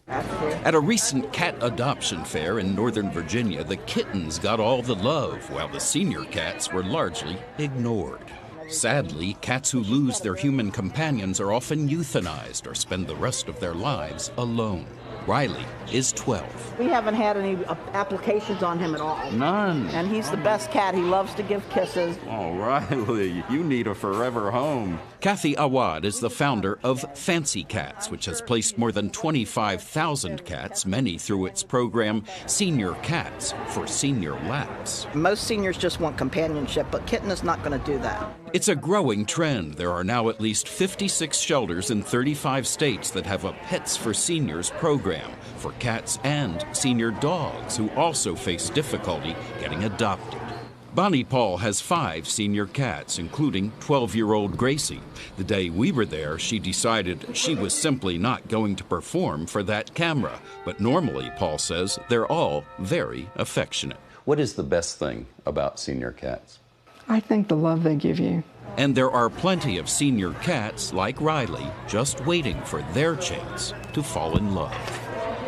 At a recent cat adoption fair in Northern Virginia, the kittens got all the love, while the senior cats were largely ignored. Sadly, cats who lose their human companions are often euthanized or spend the rest of their lives alone. Riley is 12. We haven't had any applications on him at all. None. And he's the best cat. He loves to give kisses. Oh, Riley, you need a forever home. Kathy Awad is the founder of Fancy Cats, which has placed more than 25,000 cats, many through its program, Senior Cats, for senior laps. Most seniors just want companionship, but Kitten is not going to do that. It's a growing trend. There are now at least 56 shelters in 35 states that have a Pets for Seniors program for cats and senior dogs who also face difficulty getting adopted. Bonnie Paul has 5 senior cats, including 12-year-old Gracie. The day we were there, she decided she was simply not going to perform for that camera. But normally, Paul says, they're all very affectionate. What is the best thing about senior cats? I think the love they give you. And there are plenty of senior cats like Riley just waiting for their chance to fall in love.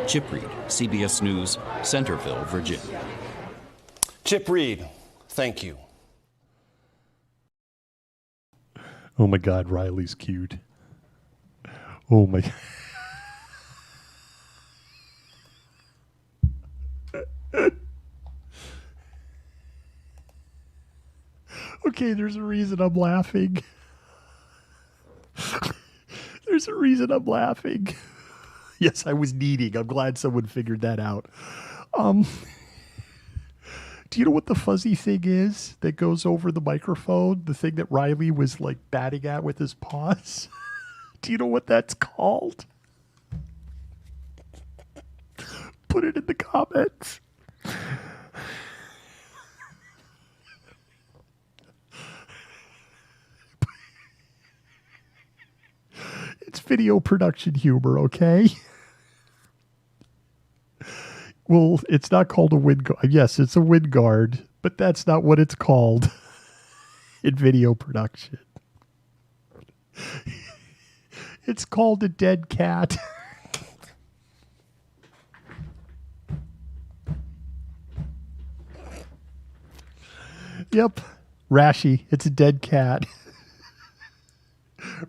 Chip Reed, CBS News, Centerville, Virginia. Chip Reed, thank you. Oh my God, Riley's cute. Oh my God. Okay, there's a reason I'm laughing. There's a reason I'm laughing. Yes, I was needing. I'm glad someone figured that out. Do you know what the fuzzy thing is that goes over the microphone? The thing that Riley was like batting at with his paws? Do you know what that's called? Put it in the comments. It's video production humor, okay? Well, it's not called a wind guard. Yes, it's a wind guard, but that's not what it's called in video production. It's called a dead cat. Yep, Rashi, it's a dead cat.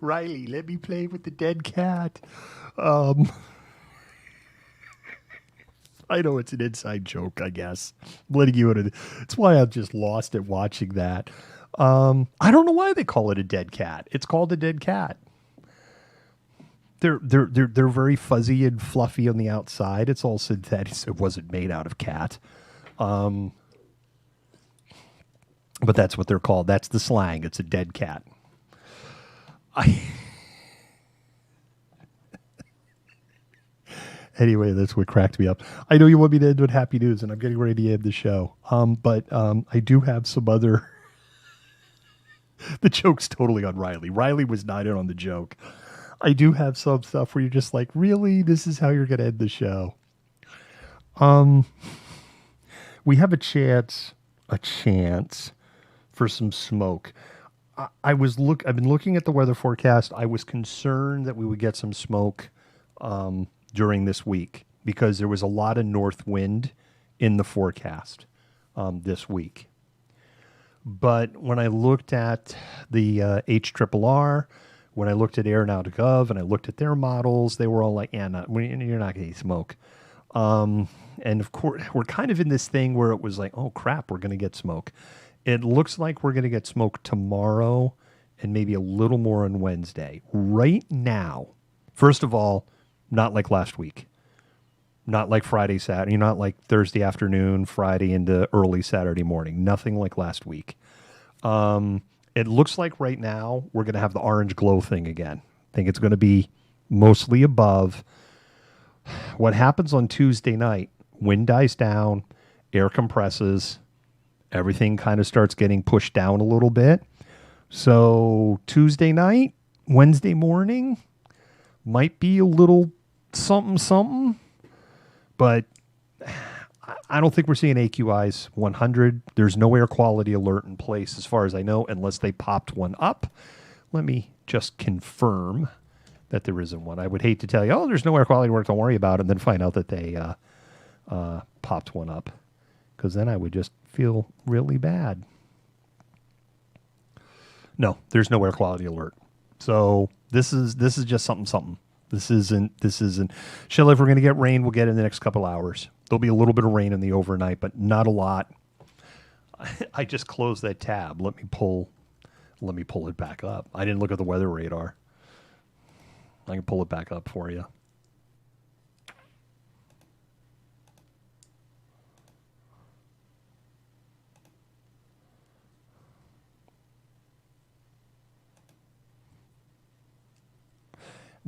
Riley, let me play with the dead cat. I know it's an inside joke, I guess. I'm letting you into it. It's why I'm just lost at watching that. I don't know why they call it a dead cat. It's called a dead cat. They're very fuzzy and fluffy on the outside. It's all synthetic, so it wasn't made out of cat. But that's what they're called. That's the slang. It's a dead cat. Anyway, that's what cracked me up. I know you want me to end with happy news, and I'm getting ready to end the show. But I do have some other... The joke's totally on Riley. Riley was not in on the joke. I do have some stuff where you're just like, really? This is how you're going to end the show? We have a chance for some smoke. I've been looking at the weather forecast. I was concerned that we would get some smoke during this week because there was a lot of north wind in the forecast this week. But when I looked at the HRRR, when I looked at Air.gov and I looked at their models, they were all like, yeah, you're not going to get smoke. And of course, we're kind of in this thing where it was like, oh crap, we're going to get smoke. It looks like we're going to get smoke tomorrow and maybe a little more on Wednesday. Right now, first of all, not like last week. Not like Friday, Saturday, not like Thursday afternoon, Friday into early Saturday morning. Nothing like last week. It looks like right now we're going to have the orange glow thing again. I think it's going to be mostly above. What happens on Tuesday night, wind dies down, air compresses, everything kind of starts getting pushed down a little bit. So Tuesday night, Wednesday morning might be a little something, but I don't think we're seeing AQIs 100. There's no air quality alert in place as far as I know, unless they popped one up. Let me just confirm that there isn't one. I would hate to tell you, oh, there's no air quality alert, don't worry about it, and then find out that they popped one up, because then I would just feel really bad. No, there's no air quality alert. So this is just something. This isn't. Shelley, if we're going to get rain, we'll get it in the next couple hours. There'll be a little bit of rain in the overnight, but not a lot. I just closed that tab. Let me pull it back up. I didn't look at the weather radar. I can pull it back up for you.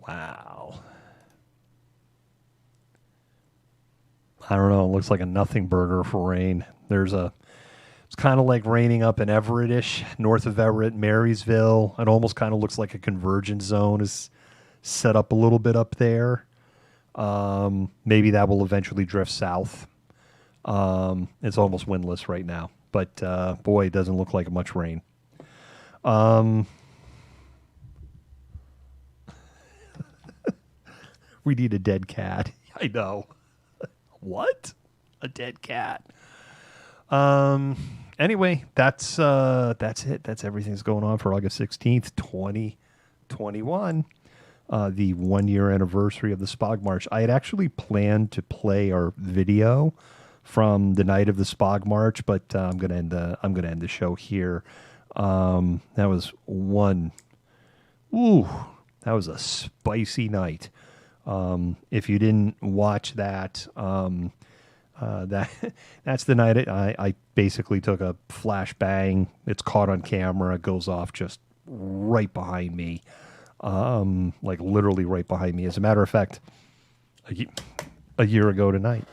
Wow. I don't know. It looks like a nothing burger for rain. It's kind of like raining up in Everett-ish, north of Everett, Marysville. It almost kind of looks like a convergence zone is set up a little bit up there. Maybe that will eventually drift south. It's almost windless right now, but boy, it doesn't look like much rain. We need a dead cat. I know. What? A dead cat. Anyway, that's it. That's everything that's going on for August 16th, 2021. The 1 year anniversary of the Spog March. I had actually planned to play our video from the night of the Spog March, but I'm gonna end the show here. That was that was a spicy night. If you didn't watch that, that's the night I basically took a flashbang. It's caught on camera. It goes off just right behind me, like literally right behind me. As a matter of fact, a year ago tonight.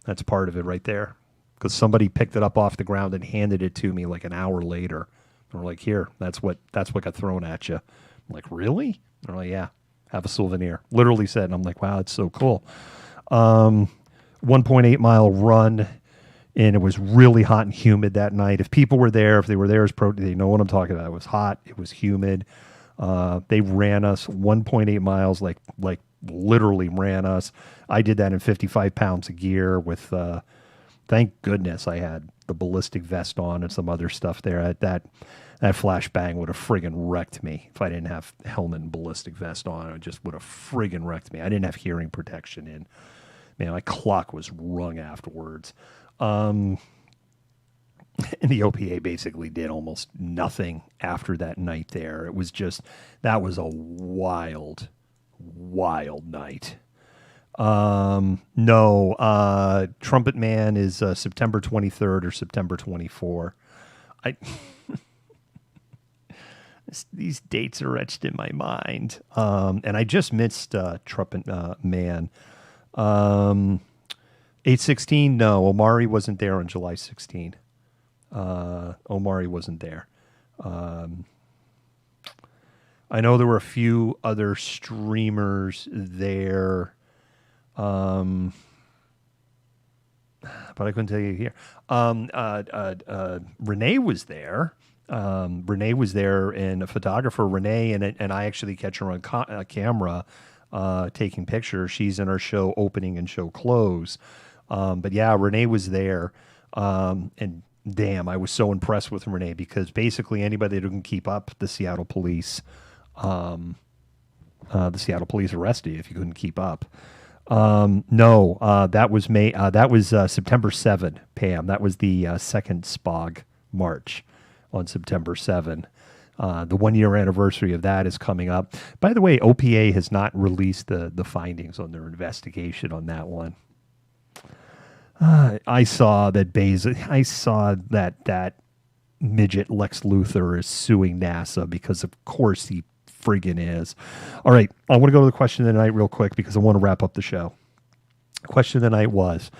That's part of it right there, because somebody picked it up off the ground and handed it to me like an hour later. And we're like, here, that's what got thrown at you. I'm like, really? They're like, yeah. Have a souvenir. Literally said, and I'm like, wow, it's so cool. 1.8 mile run, and it was really hot and humid that night. If people were there, if they were there as they know what I'm talking about. It was hot. It was humid. They ran us 1.8 miles, like literally ran us. I did that in 55 pounds of gear with, thank goodness I had the ballistic vest on and some other stuff there. That flashbang would have friggin' wrecked me if I didn't have helmet and ballistic vest on. It just would have friggin' wrecked me. I didn't have hearing protection in. Man, my clock was rung afterwards. And the OPA basically did almost nothing after that night there. It was just, that was a wild night. No, Trumpet Man is September 23rd or September 24th. These dates are etched in my mind. And I just missed Trumpet Man. 8/16, no, Omari wasn't there on July 16. Omari wasn't there. I know there were a few other streamers there, but I couldn't tell you here. Renee was there. Renee was there, and a photographer, Renee, and I actually catch her on camera taking pictures. She's in our show opening and show close. But yeah, Renee was there. And damn, I was so impressed with Renee, because basically anybody that can keep up the Seattle police arrest you if you couldn't keep up. That was September 7, Pam. That was the second Spog March on September 7. The 1 year anniversary of that is coming up. By the way, OPA has not released the findings on their investigation on that one. I saw that that midget Lex Luthor is suing NASA because of course he friggin' is. All right, I want to go to the question of the night real quick because I want to wrap up the show. Question of the night was,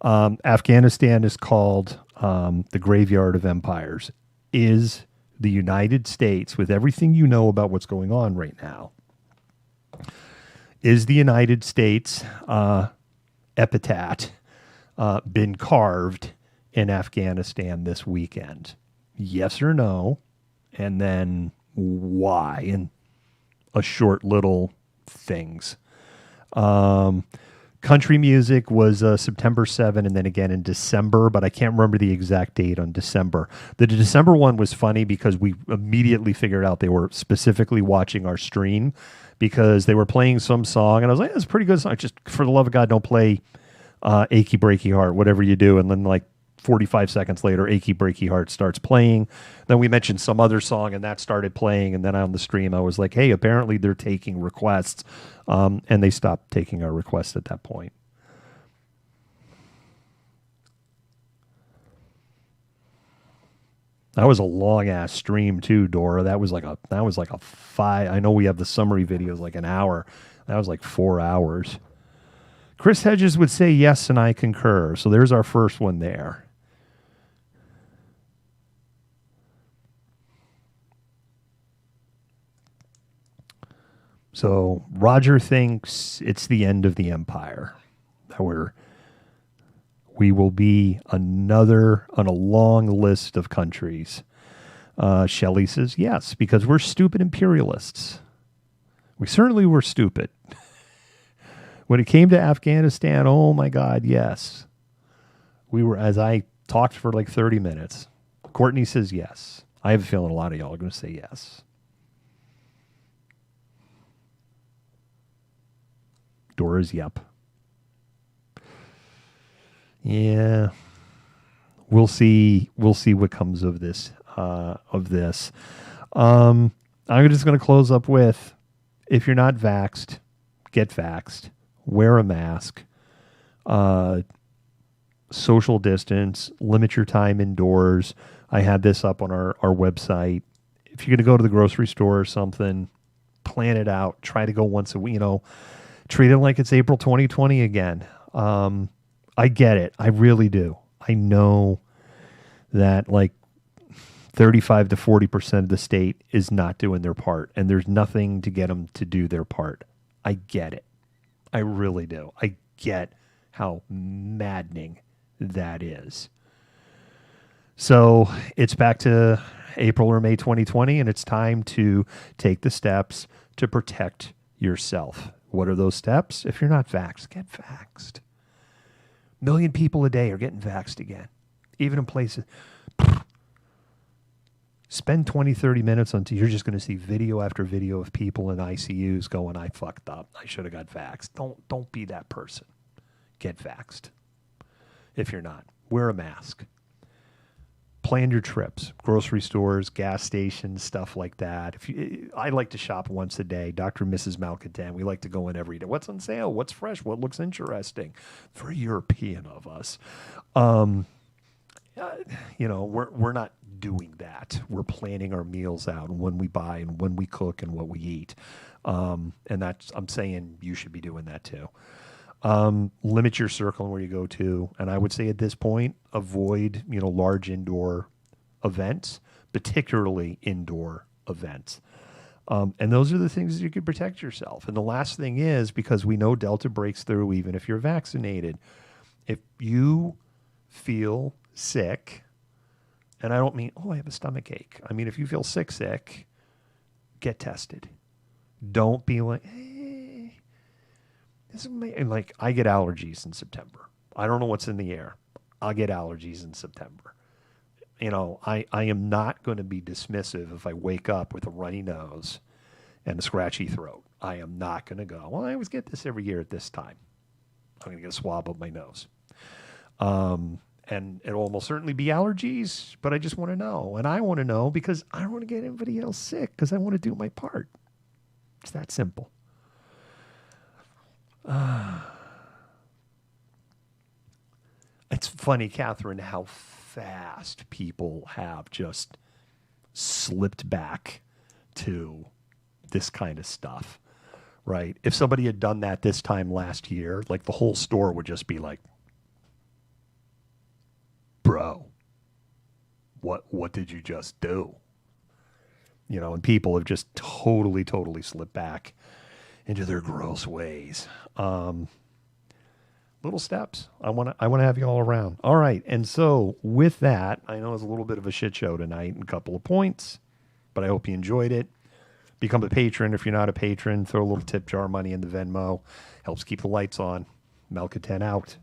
Afghanistan is called the graveyard of empires. Is the United States, with everything you know about what's going on right now, is the United States epitaph been carved in Afghanistan this weekend? Yes or no? And then why? And a short little things. Country music was September 7 and then again in December, but I can't remember the exact date on December. The December one was funny because we immediately figured out they were specifically watching our stream because they were playing some song, and I was like, that's a pretty good song. Just for the love of God, don't play Achy Breaky Heart, whatever you do. And then like 45 seconds later, Achy Breaky Heart starts playing. Then we mentioned some other song, and that started playing. And then on the stream, I was like, hey, apparently they're taking requests. And they stopped taking our requests at that point. That was a long ass stream too, Dora. That was like a 5. I know we have the summary videos like an hour. That was like 4 hours. Chris Hedges would say yes, and I concur. So there's our first one there. So Roger thinks it's the end of the empire. That we will be another on a long list of countries. Shelley says yes, because we're stupid imperialists. We certainly were stupid. When it came to Afghanistan, oh my God, yes. We were, as I talked for like 30 minutes. Courtney says yes. I have a feeling a lot of y'all are going to say yes. Dora's yep. Yeah. We'll see what comes of this. I'm just going to close up with, if you're not vaxxed, get vaxxed. Wear a mask. Social distance. Limit your time indoors. I had this up on our website. If you're going to go to the grocery store or something, plan it out. Try to go once a week, treat it like it's April 2020 again. I get it. I really do. I know that like 35 to 40% of the state is not doing their part, and there's nothing to get them to do their part. I get it. I really do. I get how maddening that is. So it's back to April or May 2020, and it's time to take the steps to protect yourself. What are those steps? If you're not vaxxed, get vaxxed. 1 million people a day are getting vaxxed again. Even in places. Spend 20, 30 minutes until you're just going to see video after video of people in ICUs going, I fucked up. I should have got vaxxed. Don't be that person. Get vaxxed. If you're not, wear a mask. Plan your trips, grocery stores, gas stations, stuff like that. I like to shop once a day. Dr. and Mrs. Malcontent, we like to go in every day. What's on sale? What's fresh? What looks interesting? Very European of us. We're not doing that. We're planning our meals out and when we buy and when we cook and what we eat. And I'm saying you should be doing that too. Limit your circle and where you go to. And I would say at this point, avoid, large indoor events, particularly indoor events. And those are the things that you can protect yourself. And the last thing is, because we know Delta breaks through even if you're vaccinated, if you feel sick, and I don't mean, I have a stomach ache. I mean, if you feel sick, get tested. Don't be like, I get allergies in September. I don't know what's in the air. I'll get allergies in September. I am not going to be dismissive if I wake up with a runny nose and a scratchy throat. I am not going to go, I always get this every year at this time. I'm going to get a swab of my nose. And it'll almost certainly be allergies, but I just want to know. And I want to know because I don't want to get anybody else sick because I want to do my part. It's that simple. It's funny, Catherine, how fast people have just slipped back to this kind of stuff, right? If somebody had done that this time last year, like the whole store would just be like, bro, what did you just do? You know, and people have just totally slipped back into their gross ways. Little steps. I want to have you all around. All right. And so with that, I know it's a little bit of a shit show tonight and a couple of points, but I hope you enjoyed it. Become a patron. If you're not a patron, throw a little tip jar money in the Venmo. Helps keep the lights on. Malcontent out.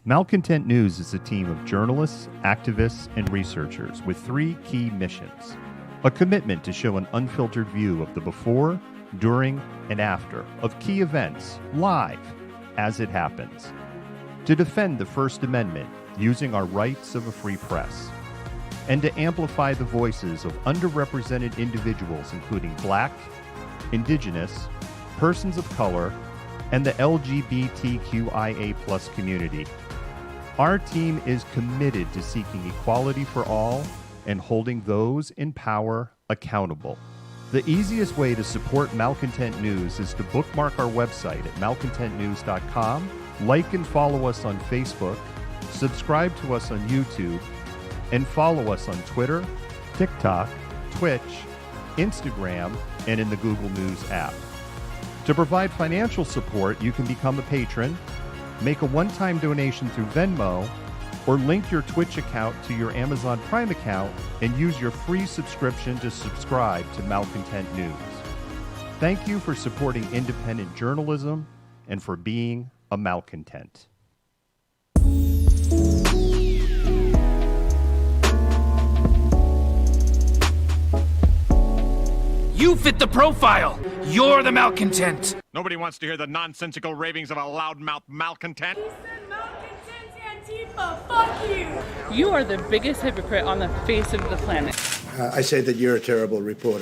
Malcontent News is a team of journalists, activists, and researchers with 3 key missions. A commitment to show an unfiltered view of the before, during, and after of key events live as it happens. To defend the First Amendment using our rights of a free press. And to amplify the voices of underrepresented individuals including Black, Indigenous, persons of color, and the LGBTQIA+ community. Our team is committed to seeking equality for all and holding those in power accountable. The easiest way to support Malcontent News is to bookmark our website at malcontentnews.com, like and follow us on Facebook, subscribe to us on YouTube, and follow us on Twitter, TikTok, Twitch, Instagram, and in the Google News app. To provide financial support, you can become a patron, make a one-time donation through Venmo, or link your Twitch account to your Amazon Prime account and use your free subscription to subscribe to Malcontent News. Thank you for supporting independent journalism and for being a malcontent. You fit the profile. You're the malcontent. Nobody wants to hear the nonsensical ravings of a loudmouth malcontent. He said malcontents Antifa. Fuck you. You are the biggest hypocrite on the face of the planet. I say that you're a terrible reporter.